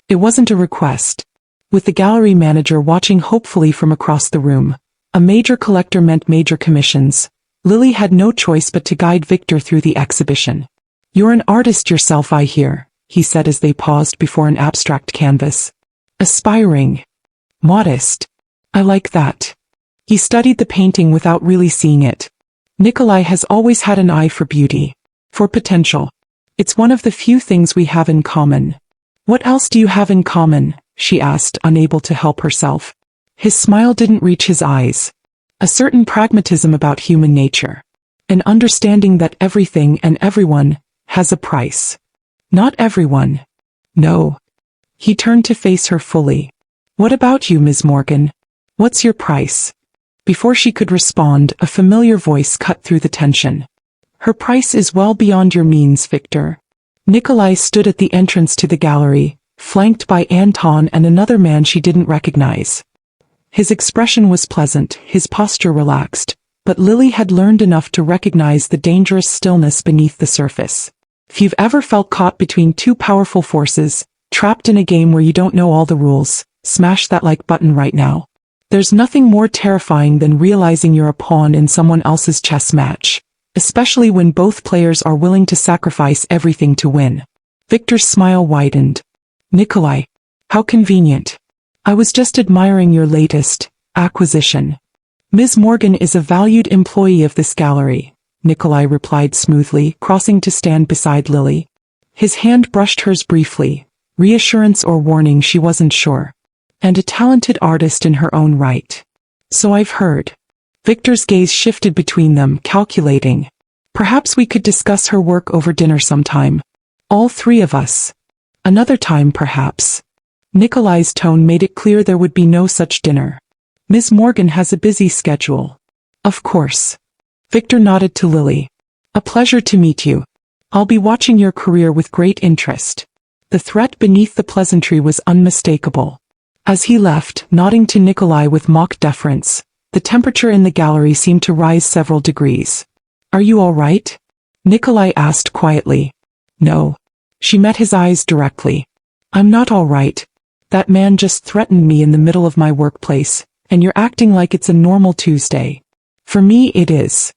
It wasn't a request. With the gallery manager watching hopefully from across the room, a major collector meant major commissions. Lily had no choice but to guide Victor through the exhibition. You're an artist yourself, I hear, he said as they paused before an abstract canvas. Aspiring. Modest. I like that. He studied the painting without really seeing it. Nikolai has always had an eye for beauty. For potential. It's one of the few things we have in common. What else do you have in common? She asked, unable to help herself. His smile didn't reach his eyes. A certain pragmatism about human nature. An understanding that everything and everyone has a price. Not everyone. No. He turned to face her fully. What about you, Ms. Morgan? What's your price? Before she could respond, a familiar voice cut through the tension. Her price is well beyond your means, Victor. Nikolai stood at the entrance to the gallery, flanked by Anton and another man she didn't recognize. His expression was pleasant, his posture relaxed, but Lily had learned enough to recognize the dangerous stillness beneath the surface. If you've ever felt caught between two powerful forces, trapped in a game where you don't know all the rules, smash that like button right now. There's nothing more terrifying than realizing you're a pawn in someone else's chess match, especially when both players are willing to sacrifice everything to win. Victor's smile widened. Nikolai. How convenient. I was just admiring your latest acquisition. Ms. Morgan is a valued employee of this gallery, Nikolai replied smoothly, crossing to stand beside Lily. His hand brushed hers briefly, reassurance or warning she wasn't sure. And a talented artist in her own right. So I've heard. Victor's gaze shifted between them, calculating. Perhaps we could discuss her work over dinner sometime. All three of us. Another time, perhaps. Nikolai's tone made it clear there would be no such dinner. Ms. Morgan has a busy schedule. Of course. Victor nodded to Lily. A pleasure to meet you. I'll be watching your career with great interest. The threat beneath the pleasantry was unmistakable. As he left, nodding to Nikolai with mock deference, the temperature in the gallery seemed to rise several degrees. Are you all right? Nikolai asked quietly. No. She met his eyes directly. I'm not all right. That man just threatened me in the middle of my workplace, and you're acting like it's a normal Tuesday. For me it is.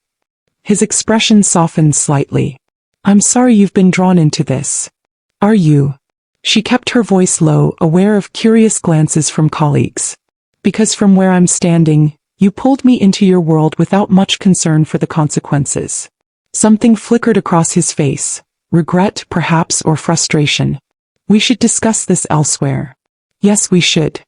His expression softened slightly. I'm sorry you've been drawn into this. Are you? She kept her voice low, aware of curious glances from colleagues. Because from where I'm standing, you pulled me into your world without much concern for the consequences. Something flickered across his face. Regret, perhaps, or frustration. We should discuss this elsewhere. Yes, we should.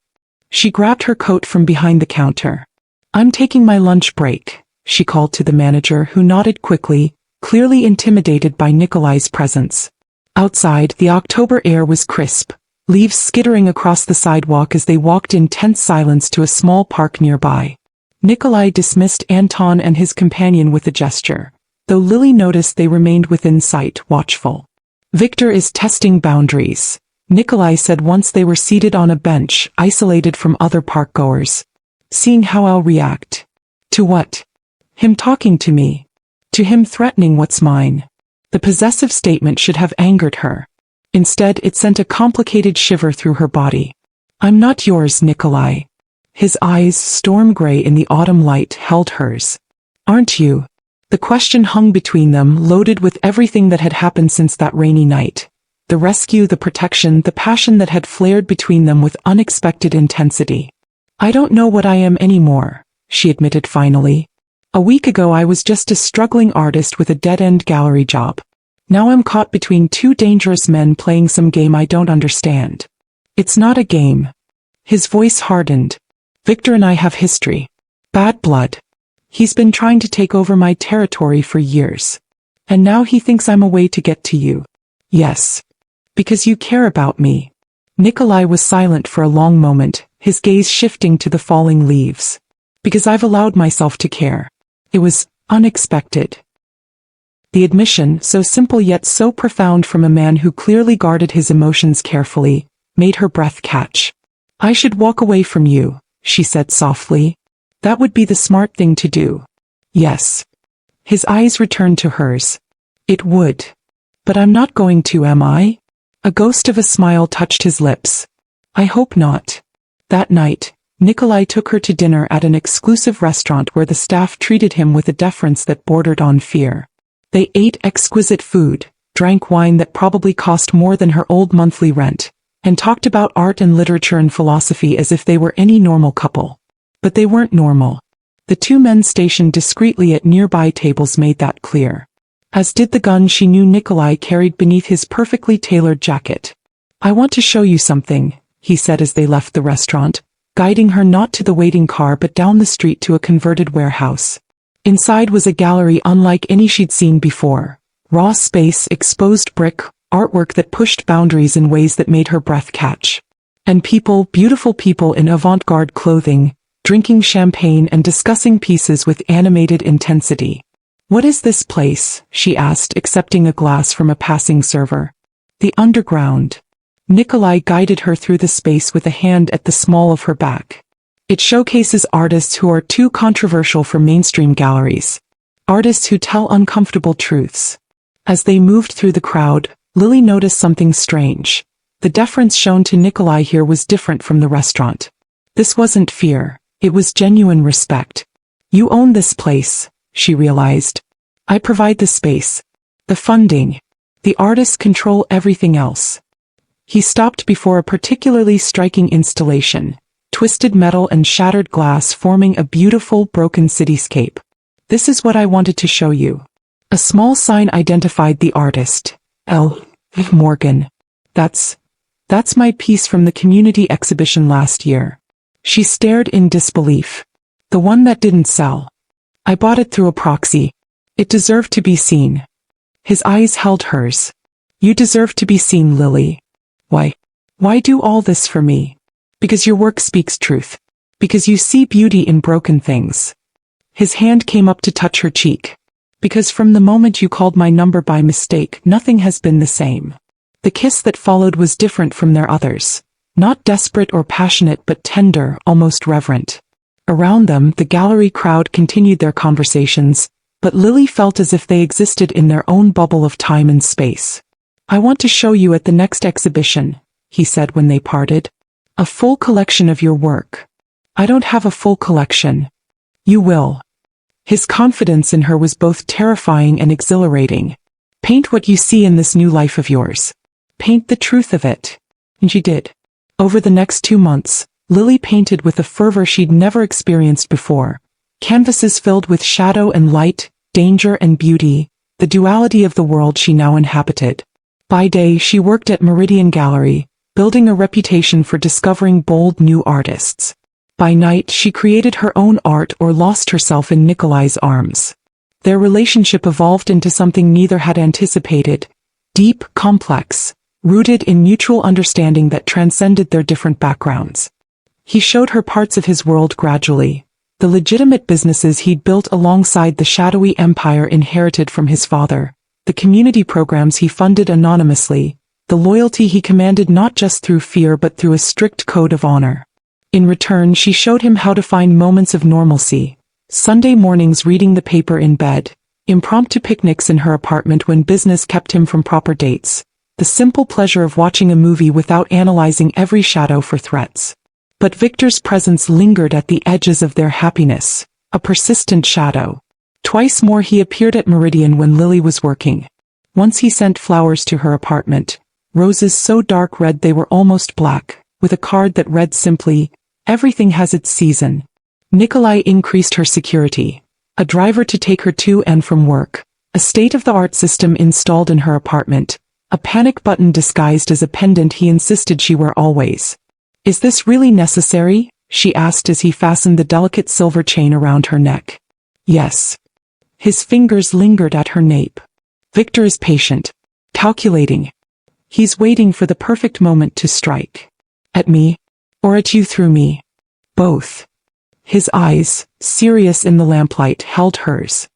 She grabbed her coat from behind the counter. I'm taking my lunch break, she called to the manager, who nodded quickly, clearly intimidated by Nikolai's presence. Outside, the October air was crisp, leaves skittering across the sidewalk as they walked in tense silence to a small park nearby. Nikolai dismissed Anton and his companion with a gesture, though Lily noticed they remained within sight, watchful. Victor is testing boundaries, Nikolai said once they were seated on a bench, isolated from other parkgoers. Seeing how I'll react. To what? Him talking to me. To him threatening what's mine. The possessive statement should have angered her. Instead, it sent a complicated shiver through her body. I'm not yours, Nikolai. His eyes, storm gray in the autumn light, held hers. Aren't you? The question hung between them, loaded with everything that had happened since that rainy night. The rescue, the protection, the passion that had flared between them with unexpected intensity. I don't know what I am anymore, she admitted finally. A week ago I was just a struggling artist with a dead-end gallery job. Now I'm caught between two dangerous men playing some game I don't understand. It's not a game. His voice hardened. Victor and I have history. Bad blood. He's been trying to take over my territory for years. And now he thinks I'm a way to get to you. Yes. Because you care about me. Nikolai was silent for a long moment, his gaze shifting to the falling leaves. Because I've allowed myself to care. It was unexpected. The admission, so simple yet so profound from a man who clearly guarded his emotions carefully, made her breath catch. "I should walk away from you," she said softly. "That would be the smart thing to do." "Yes." His eyes returned to hers. "It would. But I'm not going to, am I?" A ghost of a smile touched his lips. "I hope not." That night, Nikolai took her to dinner at an exclusive restaurant where the staff treated him with a deference that bordered on fear. They ate exquisite food, drank wine that probably cost more than her old monthly rent, and talked about art and literature and philosophy as if they were any normal couple. But they weren't normal. The two men stationed discreetly at nearby tables made that clear. As did the gun she knew Nikolai carried beneath his perfectly tailored jacket. "I want to show you something," he said as they left the restaurant, guiding her not to the waiting car but down the street to a converted warehouse. Inside was a gallery unlike any she'd seen before. Raw space, exposed brick, artwork that pushed boundaries in ways that made her breath catch. And people, beautiful people in avant-garde clothing, drinking champagne and discussing pieces with animated intensity. "What is this place?" she asked, accepting a glass from a passing server. "The underground." Nikolai guided her through the space with a hand at the small of her back. It showcases artists who are too controversial for mainstream galleries. Artists who tell uncomfortable truths. As they moved through the crowd, Lily noticed something strange. The deference shown to Nikolai here was different from the restaurant. This wasn't fear, it was genuine respect. "You own this place," she realized. "I provide the space. The funding. The artists control everything else." He stopped before a particularly striking installation. Twisted metal and shattered glass forming a beautiful, broken cityscape. "This is what I wanted to show you." A small sign identified the artist. L. Morgan. That's my piece from the community exhibition last year." She stared in disbelief. "The one that didn't sell. I bought it through a proxy. It deserved to be seen." His eyes held hers. "You deserve to be seen, Lily." Why do all this for me?" "Because your work speaks truth. Because you see beauty in broken things." His hand came up to touch her cheek. "Because from the moment you called my number by mistake, nothing has been the same." The kiss that followed was different from their others. Not desperate or passionate but tender, almost reverent. Around them, the gallery crowd continued their conversations, but Lily felt as if they existed in their own bubble of time and space. "I want to show you at the next exhibition," he said when they parted. "A full collection of your work." "I don't have a full collection." "You will." His confidence in her was both terrifying and exhilarating. "Paint what you see in this new life of yours. Paint the truth of it." And she did. Over the next 2 months, Lily painted with a fervor she'd never experienced before. Canvases filled with shadow and light, danger and beauty, the duality of the world she now inhabited. By day she worked at Meridian Gallery, building a reputation for discovering bold new artists. By night she created her own art or lost herself in Nikolai's arms. Their relationship evolved into something neither had anticipated, deep, complex, rooted in mutual understanding that transcended their different backgrounds. He showed her parts of his world gradually, the legitimate businesses he'd built alongside the shadowy empire inherited from his father, the community programs he funded anonymously, the loyalty he commanded not just through fear but through a strict code of honor. In return, she showed him how to find moments of normalcy. Sunday mornings reading the paper in bed, impromptu picnics in her apartment when business kept him from proper dates, the simple pleasure of watching a movie without analyzing every shadow for threats. But Victor's presence lingered at the edges of their happiness, a persistent shadow. Twice more he appeared at Meridian when Lily was working. Once he sent flowers to her apartment, roses so dark red they were almost black, with a card that read simply, "Everything has its season." Nikolai increased her security. A driver to take her to and from work, a state-of-the-art system installed in her apartment, a panic button disguised as a pendant he insisted she wear always. "Is this really necessary?" she asked as he fastened the delicate silver chain around her neck. "Yes." His fingers lingered at her nape. "Victor is patient, calculating. He's waiting for the perfect moment to strike. At me, or at you through me. Both." His eyes, serious in the lamplight, held hers.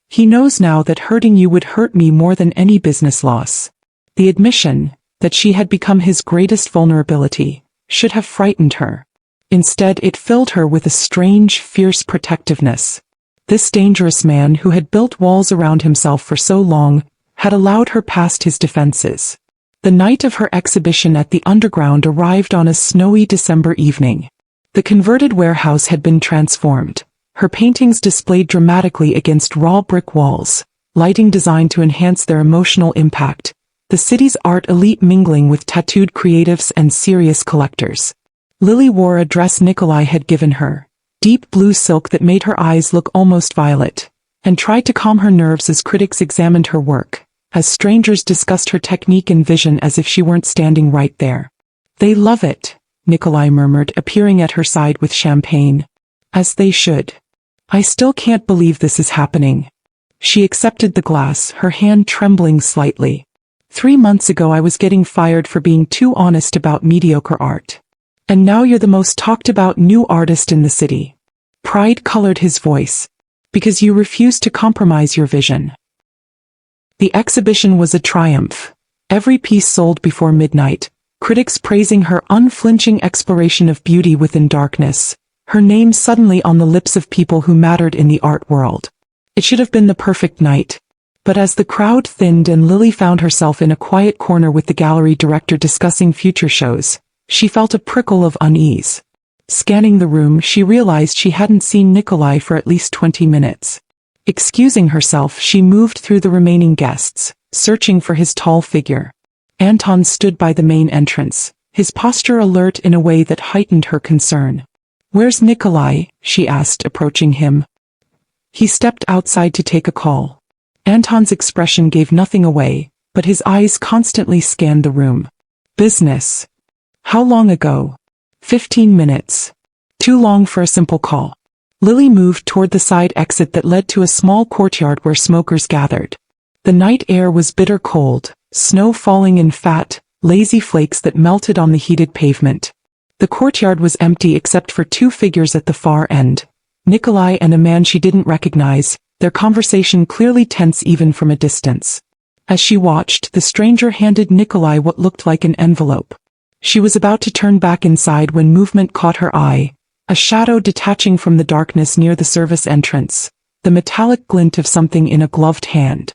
He knows now that hurting you would hurt me more than any business loss. The admission that she had become his greatest vulnerability should have frightened her. Instead, it filled her with a strange, fierce protectiveness. This dangerous man who had built walls around himself for so long had allowed her past his defenses. The night of her exhibition at the Underground arrived on a snowy December evening. The converted warehouse had been transformed, her paintings displayed dramatically against raw brick walls, lighting designed to enhance their emotional impact, the city's art elite mingling with tattooed creatives and serious collectors. Lily wore a dress Nikolai had given her, deep blue silk that made her eyes look almost violet, and tried to calm her nerves as critics examined her work, as strangers discussed her technique and vision as if she weren't standing right there. "They love it," Nikolai murmured, appearing at her side with champagne. "As they should. I still can't believe this is happening." She accepted the glass, her hand trembling slightly. 3 months ago I was getting fired for being too honest about mediocre art. And now you're the most talked about new artist in the city. Pride colored his voice. Because you refused to compromise your vision. The exhibition was a triumph. Every piece sold before midnight, critics praising her unflinching exploration of beauty within darkness, her name suddenly on the lips of people who mattered in the art world. It should have been the perfect night. But as the crowd thinned and Lily found herself in a quiet corner with the gallery director discussing future shows, she felt a prickle of unease. Scanning the room, she realized she hadn't seen Nikolai for at least 20 minutes. Excusing herself, she moved through the remaining guests, searching for his tall figure. Anton stood by the main entrance, his posture alert in a way that heightened her concern. "Where's Nikolai?" she asked, approaching him. "He stepped outside to take a call." Anton's expression gave nothing away, but his eyes constantly scanned the room. "Business. How long ago?" 15 minutes. Too long for a simple call. Lily moved toward the side exit that led to a small courtyard where smokers gathered. The night air was bitter cold, snow falling in fat, lazy flakes that melted on the heated pavement. The courtyard was empty except for 2 figures at the far end, Nikolai and a man she didn't recognize, their conversation clearly tense even from a distance. As she watched, the stranger handed Nikolai what looked like an envelope. She was about to turn back inside when movement caught her eye, a shadow detaching from the darkness near the service entrance, the metallic glint of something in a gloved hand.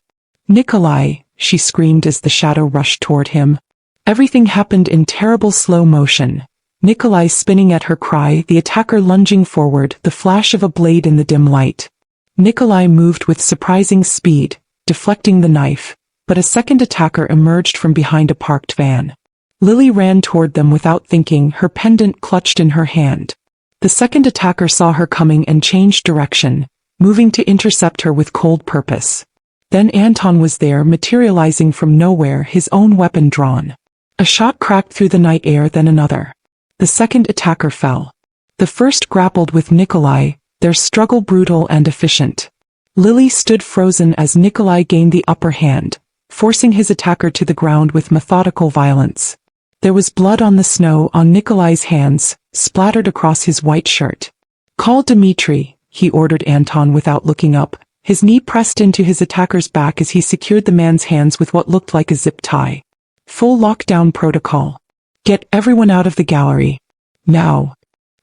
"Nikolai," she screamed as the shadow rushed toward him. Everything happened in terrible slow motion. Nikolai spinning at her cry, the attacker lunging forward, the flash of a blade in the dim light. Nikolai moved with surprising speed, deflecting the knife, but a second attacker emerged from behind a parked van. Lily ran toward them without thinking, her pendant clutched in her hand. The second attacker saw her coming and changed direction, moving to intercept her with cold purpose. Then Anton was there, materializing from nowhere, his own weapon drawn. A shot cracked through the night air, then another. The second attacker fell. The first grappled with Nikolai, their struggle brutal and efficient. Lily stood frozen as Nikolai gained the upper hand, forcing his attacker to the ground with methodical violence. There was blood on the snow on Nikolai's hands, splattered across his white shirt. "Call Dmitri," he ordered Anton without looking up, his knee pressed into his attacker's back as he secured the man's hands with what looked like a zip tie. "Full lockdown protocol. Get everyone out of the gallery. Now."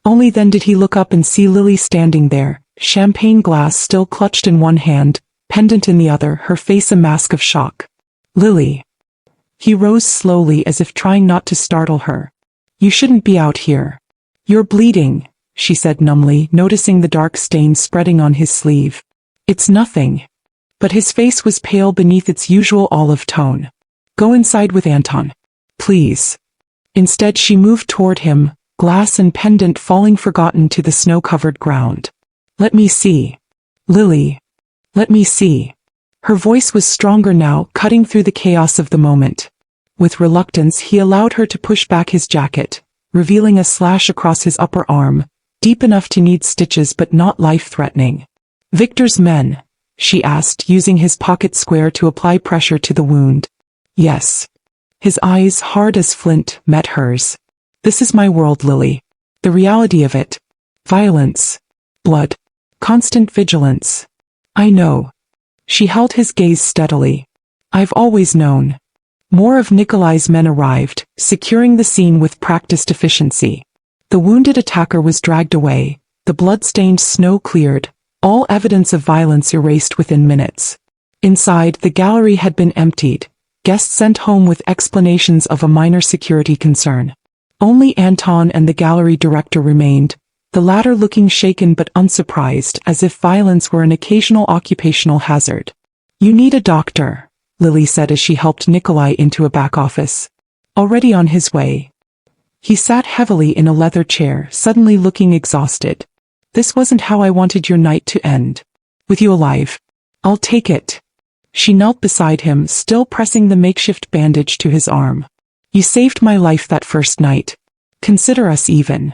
Only then did he look up and see Lily standing there, champagne glass still clutched in one hand, pendant in the other, her face a mask of shock. "Lily." He rose slowly as if trying not to startle her. "You shouldn't be out here. You're bleeding," she said numbly, noticing the dark stain spreading on his sleeve. "It's nothing." But his face was pale beneath its usual olive tone. "Go inside with Anton. Please." Instead she moved toward him, glass and pendant falling forgotten to the snow-covered ground. "Let me see. Lily. Let me see." Her voice was stronger now, cutting through the chaos of the moment. With reluctance he allowed her to push back his jacket, revealing a slash across his upper arm, deep enough to need stitches but not life-threatening. "Victor's men?" she asked, using his pocket square to apply pressure to the wound. "Yes." His eyes, hard as flint, met hers. "This is my world, Lily. The reality of it. Violence. Blood. Constant vigilance. I know." She held his gaze steadily. I've always known. More of Nikolai's men arrived, securing the scene with practiced efficiency. The wounded attacker was dragged away, the blood-stained snow cleared, all evidence of violence erased within minutes. Inside, the gallery had been emptied, guests sent home with explanations of a minor security concern. Only Anton and the gallery director remained, the latter looking shaken but unsurprised, as if violence were an occasional occupational hazard. You need a doctor, Lily said as she helped Nikolai into a back office. Already on his way. He sat heavily in a leather chair, suddenly looking exhausted. This wasn't how I wanted your night to end. With you alive. I'll take it. She knelt beside him, still pressing the makeshift bandage to his arm. You saved my life that first night. Consider us even.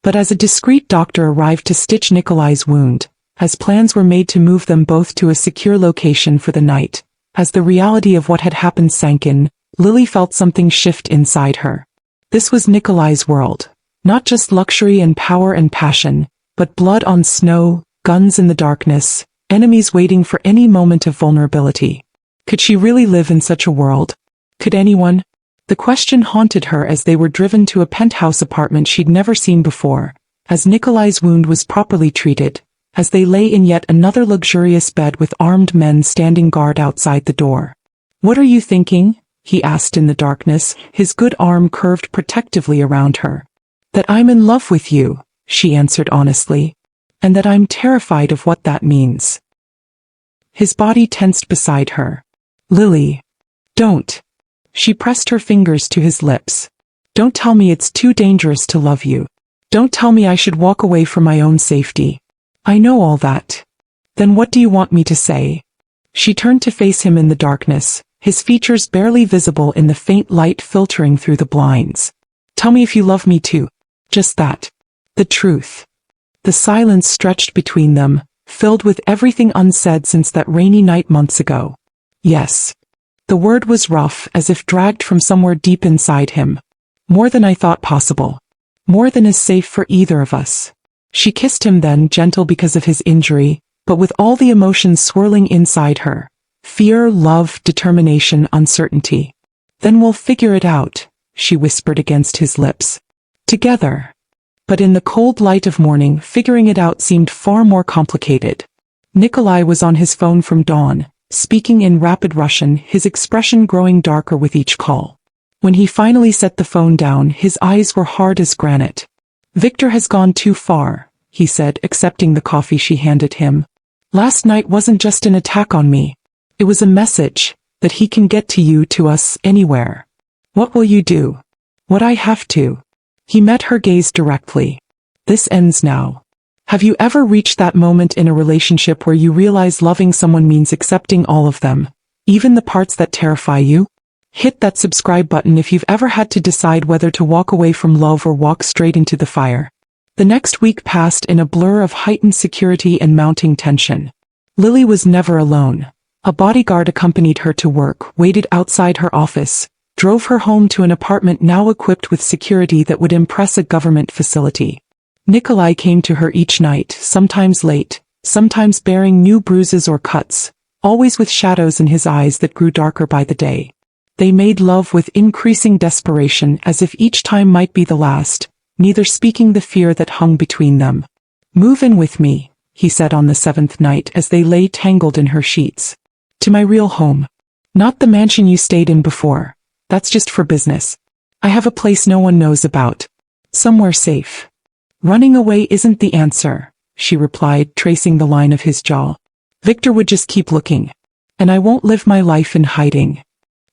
But as a discreet doctor arrived to stitch Nikolai's wound, as plans were made to move them both to a secure location for the night, as the reality of what had happened sank in, Lily felt something shift inside her. This was Nikolai's world. Not just luxury and power and passion, but blood on snow, guns in the darkness, enemies waiting for any moment of vulnerability. Could she really live in such a world? Could anyone? The question haunted her as they were driven to a penthouse apartment she'd never seen before, as Nikolai's wound was properly treated, as they lay in yet another luxurious bed with armed men standing guard outside the door. What are you thinking? He asked in the darkness, his good arm curved protectively around her. That I'm in love with you, she answered honestly, and that I'm terrified of what that means. His body tensed beside her. Lily. Don't. She pressed her fingers to his lips. Don't tell me it's too dangerous to love you. Don't tell me I should walk away for my own safety. I know all that. Then what do you want me to say? She turned to face him in the darkness, his features barely visible in the faint light filtering through the blinds. Tell me if you love me too. Just that. The truth. The silence stretched between them, filled with everything unsaid since that rainy night months ago. Yes. The word was rough, as if dragged from somewhere deep inside him. More than I thought possible. More than is safe for either of us. She kissed him then, gentle because of his injury, but with all the emotions swirling inside her. Fear, love, determination, uncertainty. Then we'll figure it out, she whispered against his lips. Together. But in the cold light of morning, figuring it out seemed far more complicated. Nikolai was on his phone from dawn, speaking in rapid Russian, his expression growing darker with each call. When he finally set the phone down, his eyes were hard as granite. Victor has gone too far, he said, accepting the coffee she handed him. Last night wasn't just an attack on me. It was a message, that he can get to you, to us, anywhere. What will you do? What I have to. He met her gaze directly. This ends now. Have you ever reached that moment in a relationship where you realize loving someone means accepting all of them, even the parts that terrify you? Hit that subscribe button if you've ever had to decide whether to walk away from love or walk straight into the fire. The next week passed in a blur of heightened security and mounting tension. Lily was never alone. A bodyguard accompanied her to work, waited outside her office, drove her home to an apartment now equipped with security that would impress a government facility. Nikolai came to her each night, sometimes late, sometimes bearing new bruises or cuts, always with shadows in his eyes that grew darker by the day. They made love with increasing desperation, as if each time might be the last, neither speaking the fear that hung between them. Move in with me, he said on the 7th night as they lay tangled in her sheets. To my real home. Not the mansion you stayed in before. That's just for business. I have a place no one knows about. Somewhere safe. Running away isn't the answer, she replied, tracing the line of his jaw. Victor would just keep looking. And I won't live my life in hiding.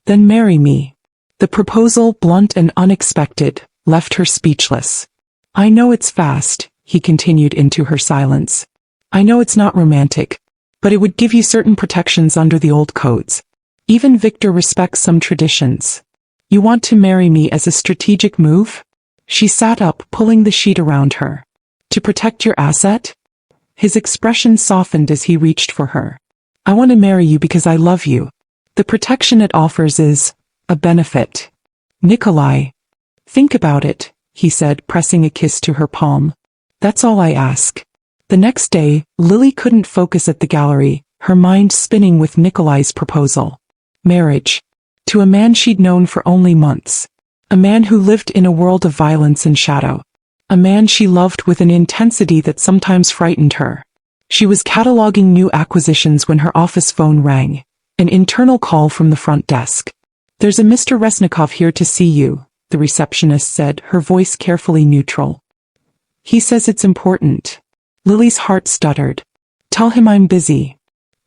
Then marry me. The proposal, blunt and unexpected, left her speechless. I know it's fast, he continued into her silence. I know it's not romantic. But it would give you certain protections under the old codes. Even Victor respects some traditions. You want to marry me as a strategic move? She sat up, pulling the sheet around her. To protect your asset? His expression softened as he reached for her. I want to marry you because I love you. The protection it offers is a benefit. Nikolai. Think about it, he said, pressing a kiss to her palm. That's all I ask. The next day, Lily couldn't focus at the gallery, her mind spinning with Nikolai's proposal. Marriage. To a man she'd known for only months. A man who lived in a world of violence and shadow. A man she loved with an intensity that sometimes frightened her. She was cataloging new acquisitions when her office phone rang. An internal call from the front desk. "There's a Mr. Resnikov here to see you," the receptionist said, her voice carefully neutral. "He says it's important." Lily's heart stuttered. "Tell him I'm busy."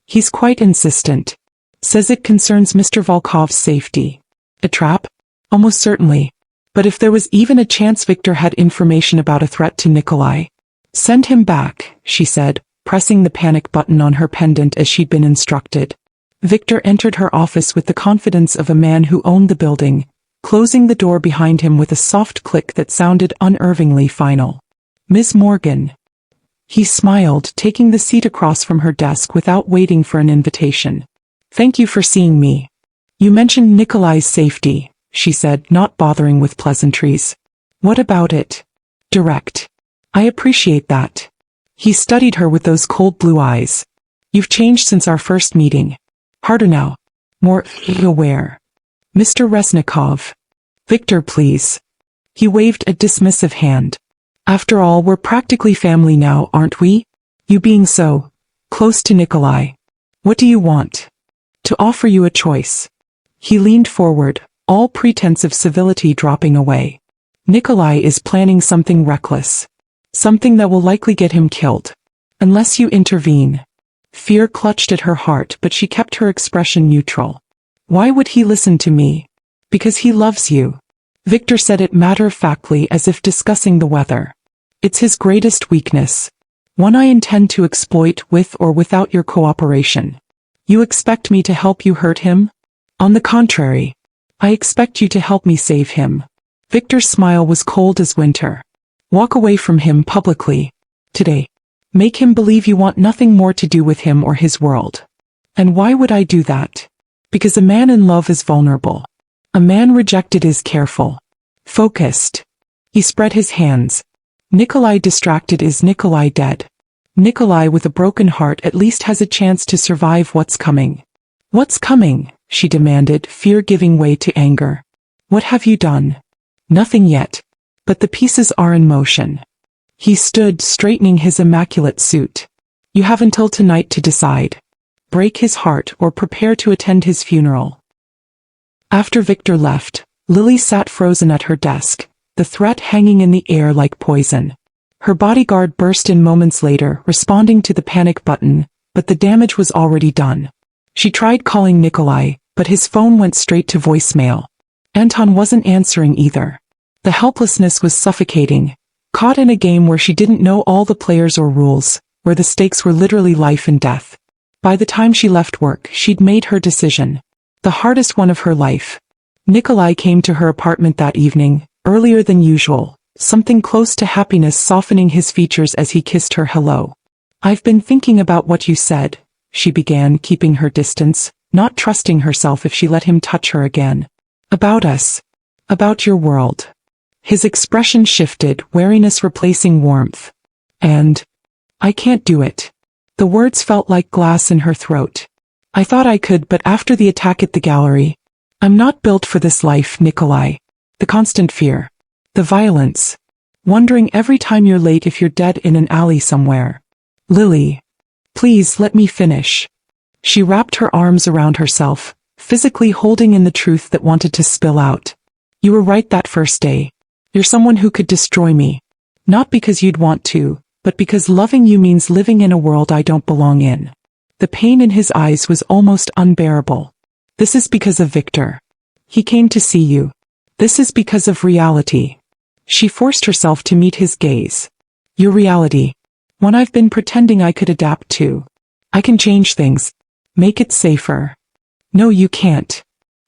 "He's quite insistent. Says it concerns Mr. Volkov's safety." A trap? Almost certainly. But if there was even a chance Victor had information about a threat to Nikolai. "Send him back," she said, pressing the panic button on her pendant as she'd been instructed. Victor entered her office with the confidence of a man who owned the building, closing the door behind him with a soft click that sounded unnervingly final. "Miss Morgan." He smiled, taking the seat across from her desk without waiting for an invitation. "Thank you for seeing me. You mentioned Nikolai's safety," she said, not bothering with pleasantries. "What about it?" "Direct." "I appreciate that." He studied her with those cold blue eyes. "You've changed since our first meeting. Harder now. More aware." "Mr. Resnikov." "Victor, please." He waved a dismissive hand. "After all, we're practically family now, aren't we? You being so close to Nikolai. What do you want?" "To offer you a choice." He leaned forward, all pretense of civility dropping away. "Nikolai is planning something reckless. Something that will likely get him killed. Unless you intervene." Fear clutched at her heart, but she kept her expression neutral. "Why would he listen to me?" "Because he loves you." Victor said it matter-of-factly as if discussing the weather. "It's his greatest weakness. One I intend to exploit with or without your cooperation. You expect me to help you hurt him? On the contrary. I expect you to help me save him." Victor's smile was cold as winter. "Walk away from him publicly. Today. Make him believe you want nothing more to do with him or his world." "And why would I do that?" "Because a man in love is vulnerable. A man rejected is careful. Focused." He spread his hands. "Nikolai distracted is Nikolai dead. Nikolai with a broken heart at least has a chance to survive what's coming." "What's coming?" she demanded, fear giving way to anger. "What have you done?" "Nothing yet. But the pieces are in motion." He stood, straightening his immaculate suit. "You have until tonight to decide. Break his heart or prepare to attend his funeral." After Victor left, Lily sat frozen at her desk, the threat hanging in the air like poison. Her bodyguard burst in moments later, responding to the panic button, but the damage was already done. She tried calling Nikolai, but his phone went straight to voicemail. Anton wasn't answering either. The helplessness was suffocating, caught in a game where she didn't know all the players or rules, where the stakes were literally life and death. By the time she left work, she'd made her decision. The hardest one of her life. Nikolai came to her apartment that evening, earlier than usual, something close to happiness softening his features as he kissed her hello. "I've been thinking about what you said," she began, keeping her distance, not trusting herself if she let him touch her again. "About us. About your world." His expression shifted, wariness replacing warmth. "And I can't do it." The words felt like glass in her throat. "I thought I could, but after the attack at the gallery, I'm not built for this life, Nikolai. The constant fear. The violence. Wondering every time you're late if you're dead in an alley somewhere. Lily. Please let me finish." She wrapped her arms around herself, physically holding in the truth that wanted to spill out. "You were right that first day. You're someone who could destroy me. Not because you'd want to, but because loving you means living in a world I don't belong in." The pain in his eyes was almost unbearable. "This is because of Victor. He came to see you. This is because of reality." She forced herself to meet his gaze. "Your reality. One I've been pretending I could adapt to. I can change things. Make it safer." "No, you can't."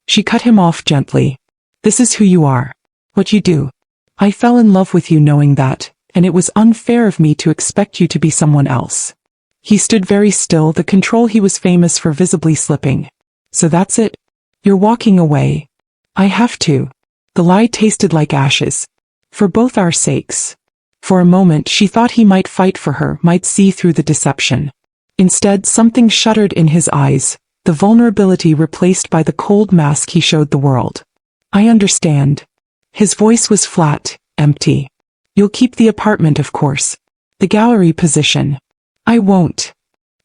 She cut him off gently. "This is who you are. What you do. I fell in love with you knowing that, and it was unfair of me to expect you to be someone else." He stood very still, the control he was famous for visibly slipping. "So that's it? You're walking away?" "I have to." The lie tasted like ashes. "For both our sakes." For a moment she thought he might fight for her, might see through the deception. Instead, something shuddered in his eyes, the vulnerability replaced by the cold mask he showed the world. I understand. His voice was flat, empty. You'll keep the apartment, of course. The gallery position. I won't.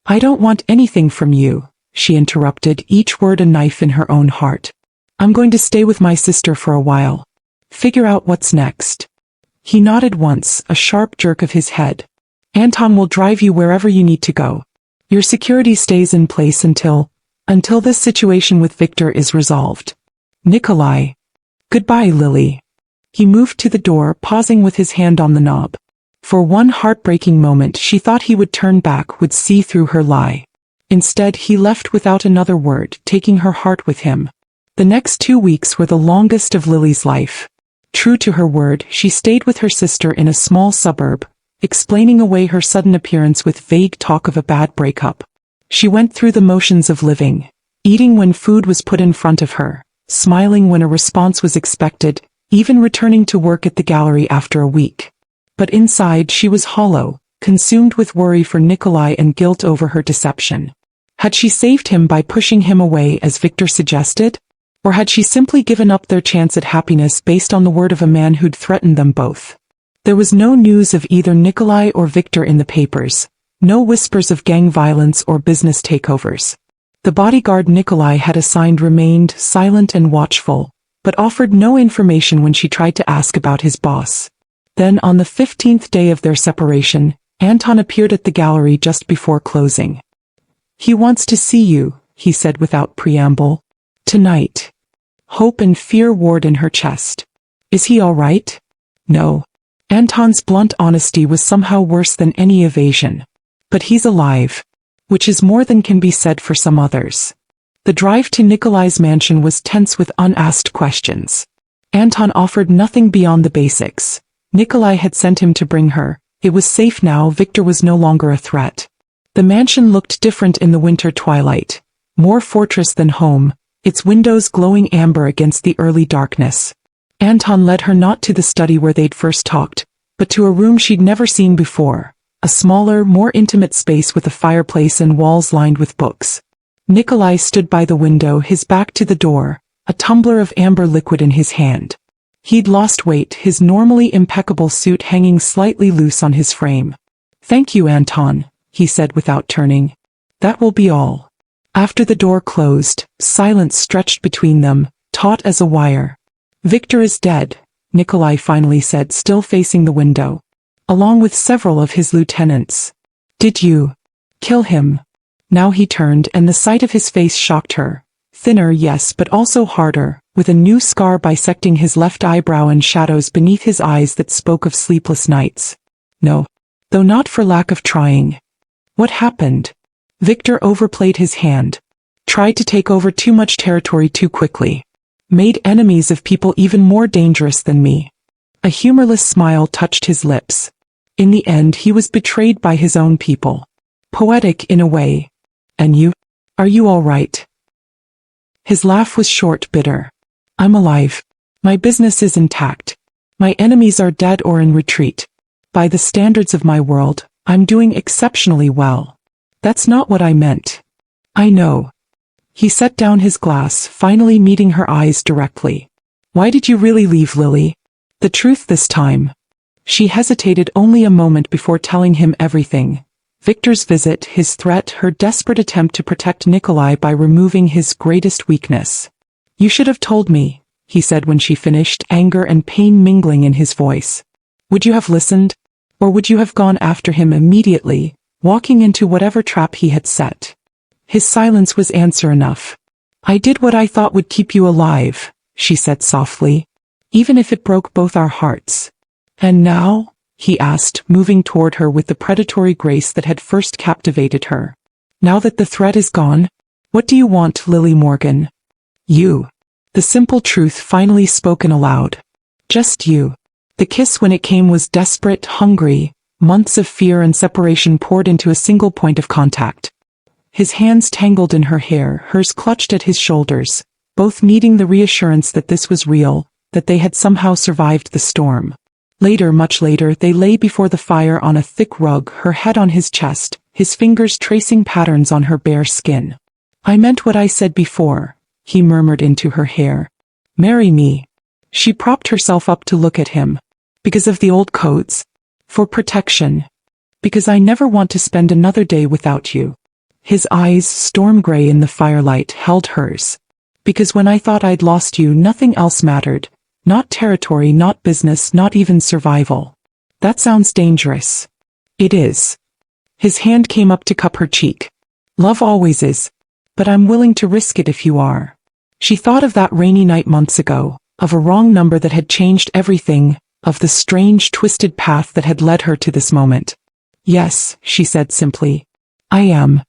I don't want anything from you, she interrupted, each word a knife in her own heart. I'm going to stay with my sister for a while. Figure out what's next. He nodded once, a sharp jerk of his head. Anton will drive you wherever you need to go. Your security stays in place until this situation with Victor is resolved. Nikolai. Goodbye, Lily. He moved to the door, pausing with his hand on the knob. For one heartbreaking moment she thought he would turn back, would see through her lie. Instead he left without another word, taking her heart with him. The next 2 weeks were the longest of Lily's life. True to her word, she stayed with her sister in a small suburb, explaining away her sudden appearance with vague talk of a bad breakup. She went through the motions of living, eating when food was put in front of her, smiling when a response was expected, even returning to work at the gallery after a week. But inside she was hollow, consumed with worry for Nikolai and guilt over her deception. Had she saved him by pushing him away as Victor suggested? Or had she simply given up their chance at happiness based on the word of a man who'd threatened them both? There was no news of either Nikolai or Victor in the papers, no whispers of gang violence or business takeovers. The bodyguard Nikolai had assigned remained silent and watchful, but offered no information when she tried to ask about his boss. Then on the 15th day of their separation, Anton appeared at the gallery just before closing. He wants to see you, he said without preamble. Tonight. Hope and fear warred in her chest. Is he all right? No. Anton's blunt honesty was somehow worse than any evasion. But he's alive. Which is more than can be said for some others. The drive to Nikolai's mansion was tense with unasked questions. Anton offered nothing beyond the basics. Nikolai had sent him to bring her. It was safe now, Victor was no longer a threat. The mansion looked different in the winter twilight. More fortress than home, its windows glowing amber against the early darkness. Anton led her not to the study where they'd first talked, but to a room she'd never seen before. A smaller, more intimate space with a fireplace and walls lined with books. Nikolai stood by the window, his back to the door, a tumbler of amber liquid in his hand. He'd lost weight, his normally impeccable suit hanging slightly loose on his frame. Thank you, Anton, he said without turning. That will be all. After the door closed, silence stretched between them, taut as a wire. Victor is dead, Nikolai finally said, still facing the window. Along with several of his lieutenants. Did you kill him? Now he turned, and the sight of his face shocked her. Thinner, yes, but also harder, with a new scar bisecting his left eyebrow and shadows beneath his eyes that spoke of sleepless nights. No. Though not for lack of trying. What happened? Victor overplayed his hand. Tried to take over too much territory too quickly. Made enemies of people even more dangerous than me. A humorless smile touched his lips. In the end he was betrayed by his own people. Poetic in a way. And you? Are you all right? His laugh was short, bitter. I'm alive. My business is intact. My enemies are dead or in retreat. By the standards of my world, I'm doing exceptionally well. That's not what I meant. I know. He set down his glass, finally meeting her eyes directly. Why did you really leave, Lily? The truth this time. She hesitated only a moment before telling him everything. Victor's visit, his threat, her desperate attempt to protect Nikolai by removing his greatest weakness. You should have told me, he said when she finished, anger and pain mingling in his voice. Would you have listened? Or would you have gone after him immediately, walking into whatever trap he had set? His silence was answer enough. I did what I thought would keep you alive, she said softly, even if it broke both our hearts. And now? He asked, moving toward her with the predatory grace that had first captivated her. Now that the threat is gone? What do you want, Lily Morgan? You. The simple truth finally spoken aloud. Just you. The kiss when it came was desperate, hungry, months of fear and separation poured into a single point of contact. His hands tangled in her hair, hers clutched at his shoulders, both needing the reassurance that this was real, that they had somehow survived the storm. Later, much later, they lay before the fire on a thick rug, her head on his chest, his fingers tracing patterns on her bare skin. "I meant what I said before," he murmured into her hair. "Marry me." She propped herself up to look at him. "Because of the old codes? For protection? Because I never want to spend another day without you." His eyes, storm gray in the firelight, held hers. "Because when I thought I'd lost you, nothing else mattered. Not territory, not business, not even survival." "That sounds dangerous." "It is." His hand came up to cup her cheek. "Love always is. But I'm willing to risk it if you are." She thought of that rainy night months ago, of a wrong number that had changed everything, of the strange, twisted path that had led her to this moment. "Yes," she said simply. "I am."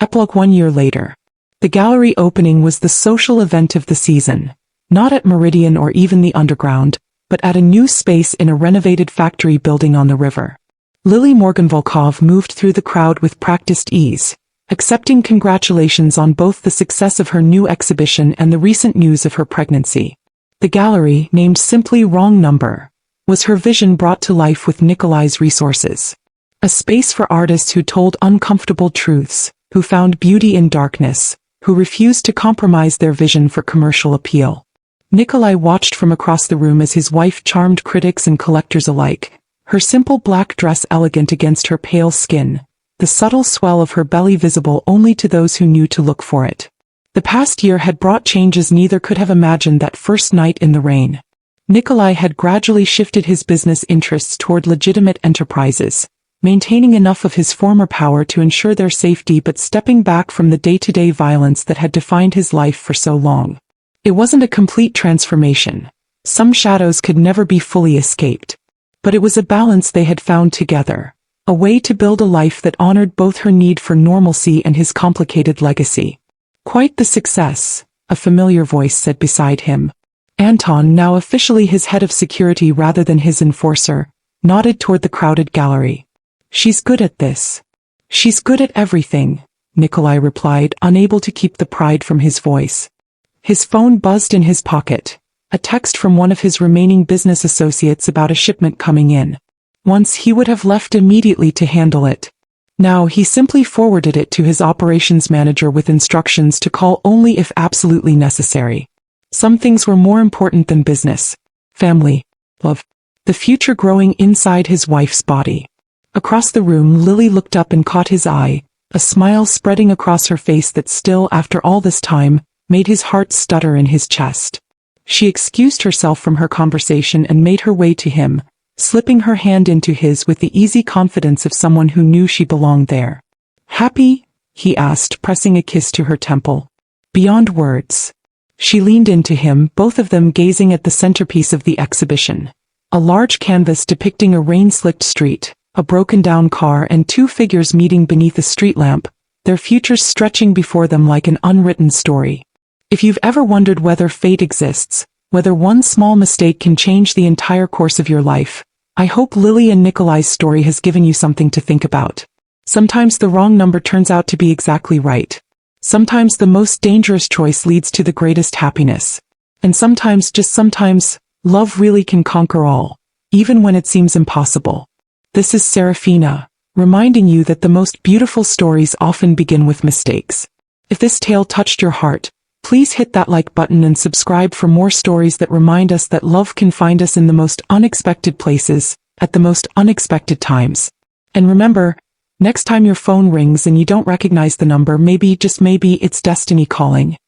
Epilogue 1 year later. The gallery opening was the social event of the season. Not at Meridian or even the Underground, but at a new space in a renovated factory building on the river. Lily Morgan Volkov moved through the crowd with practiced ease, accepting congratulations on both the success of her new exhibition and the recent news of her pregnancy. The gallery, named simply Wrong Number, was her vision brought to life with Nikolai's resources. A space for artists who told uncomfortable truths, who found beauty in darkness, who refused to compromise their vision for commercial appeal. Nikolai watched from across the room as his wife charmed critics and collectors alike, her simple black dress elegant against her pale skin, the subtle swell of her belly visible only to those who knew to look for it. The past year had brought changes neither could have imagined that first night in the rain. Nikolai had gradually shifted his business interests toward legitimate enterprises, maintaining enough of his former power to ensure their safety but stepping back from the day-to-day violence that had defined his life for so long. It wasn't a complete transformation. Some shadows could never be fully escaped. But it was a balance they had found together, a way to build a life that honored both her need for normalcy and his complicated legacy. "Quite the success," a familiar voice said beside him. Anton, now officially his head of security rather than his enforcer, nodded toward the crowded gallery. "She's good at this." "She's good at everything," Nikolai replied, unable to keep the pride from his voice. His phone buzzed in his pocket, a text from one of his remaining business associates about a shipment coming in. Once he would have left immediately to handle it. Now he simply forwarded it to his operations manager with instructions to call only if absolutely necessary. Some things were more important than business, family, love, the future growing inside his wife's body. Across the room, Lily looked up and caught his eye, a smile spreading across her face that still, after all this time, made his heart stutter in his chest. She excused herself from her conversation and made her way to him, slipping her hand into his with the easy confidence of someone who knew she belonged there. "Happy?" he asked, pressing a kiss to her temple. "Beyond words." She leaned into him, both of them gazing at the centerpiece of the exhibition. A large canvas depicting a rain-slicked street, a broken-down car and two figures meeting beneath a street lamp, their futures stretching before them like an unwritten story. If you've ever wondered whether fate exists, whether one small mistake can change the entire course of your life, I hope Lily and Nikolai's story has given you something to think about. Sometimes the wrong number turns out to be exactly right. Sometimes the most dangerous choice leads to the greatest happiness. And sometimes, just sometimes, love really can conquer all, even when it seems impossible. This is Serafina, reminding you that the most beautiful stories often begin with mistakes. If this tale touched your heart, please hit that like button and subscribe for more stories that remind us that love can find us in the most unexpected places, at the most unexpected times. And remember, next time your phone rings and you don't recognize the number, maybe, just maybe, it's destiny calling.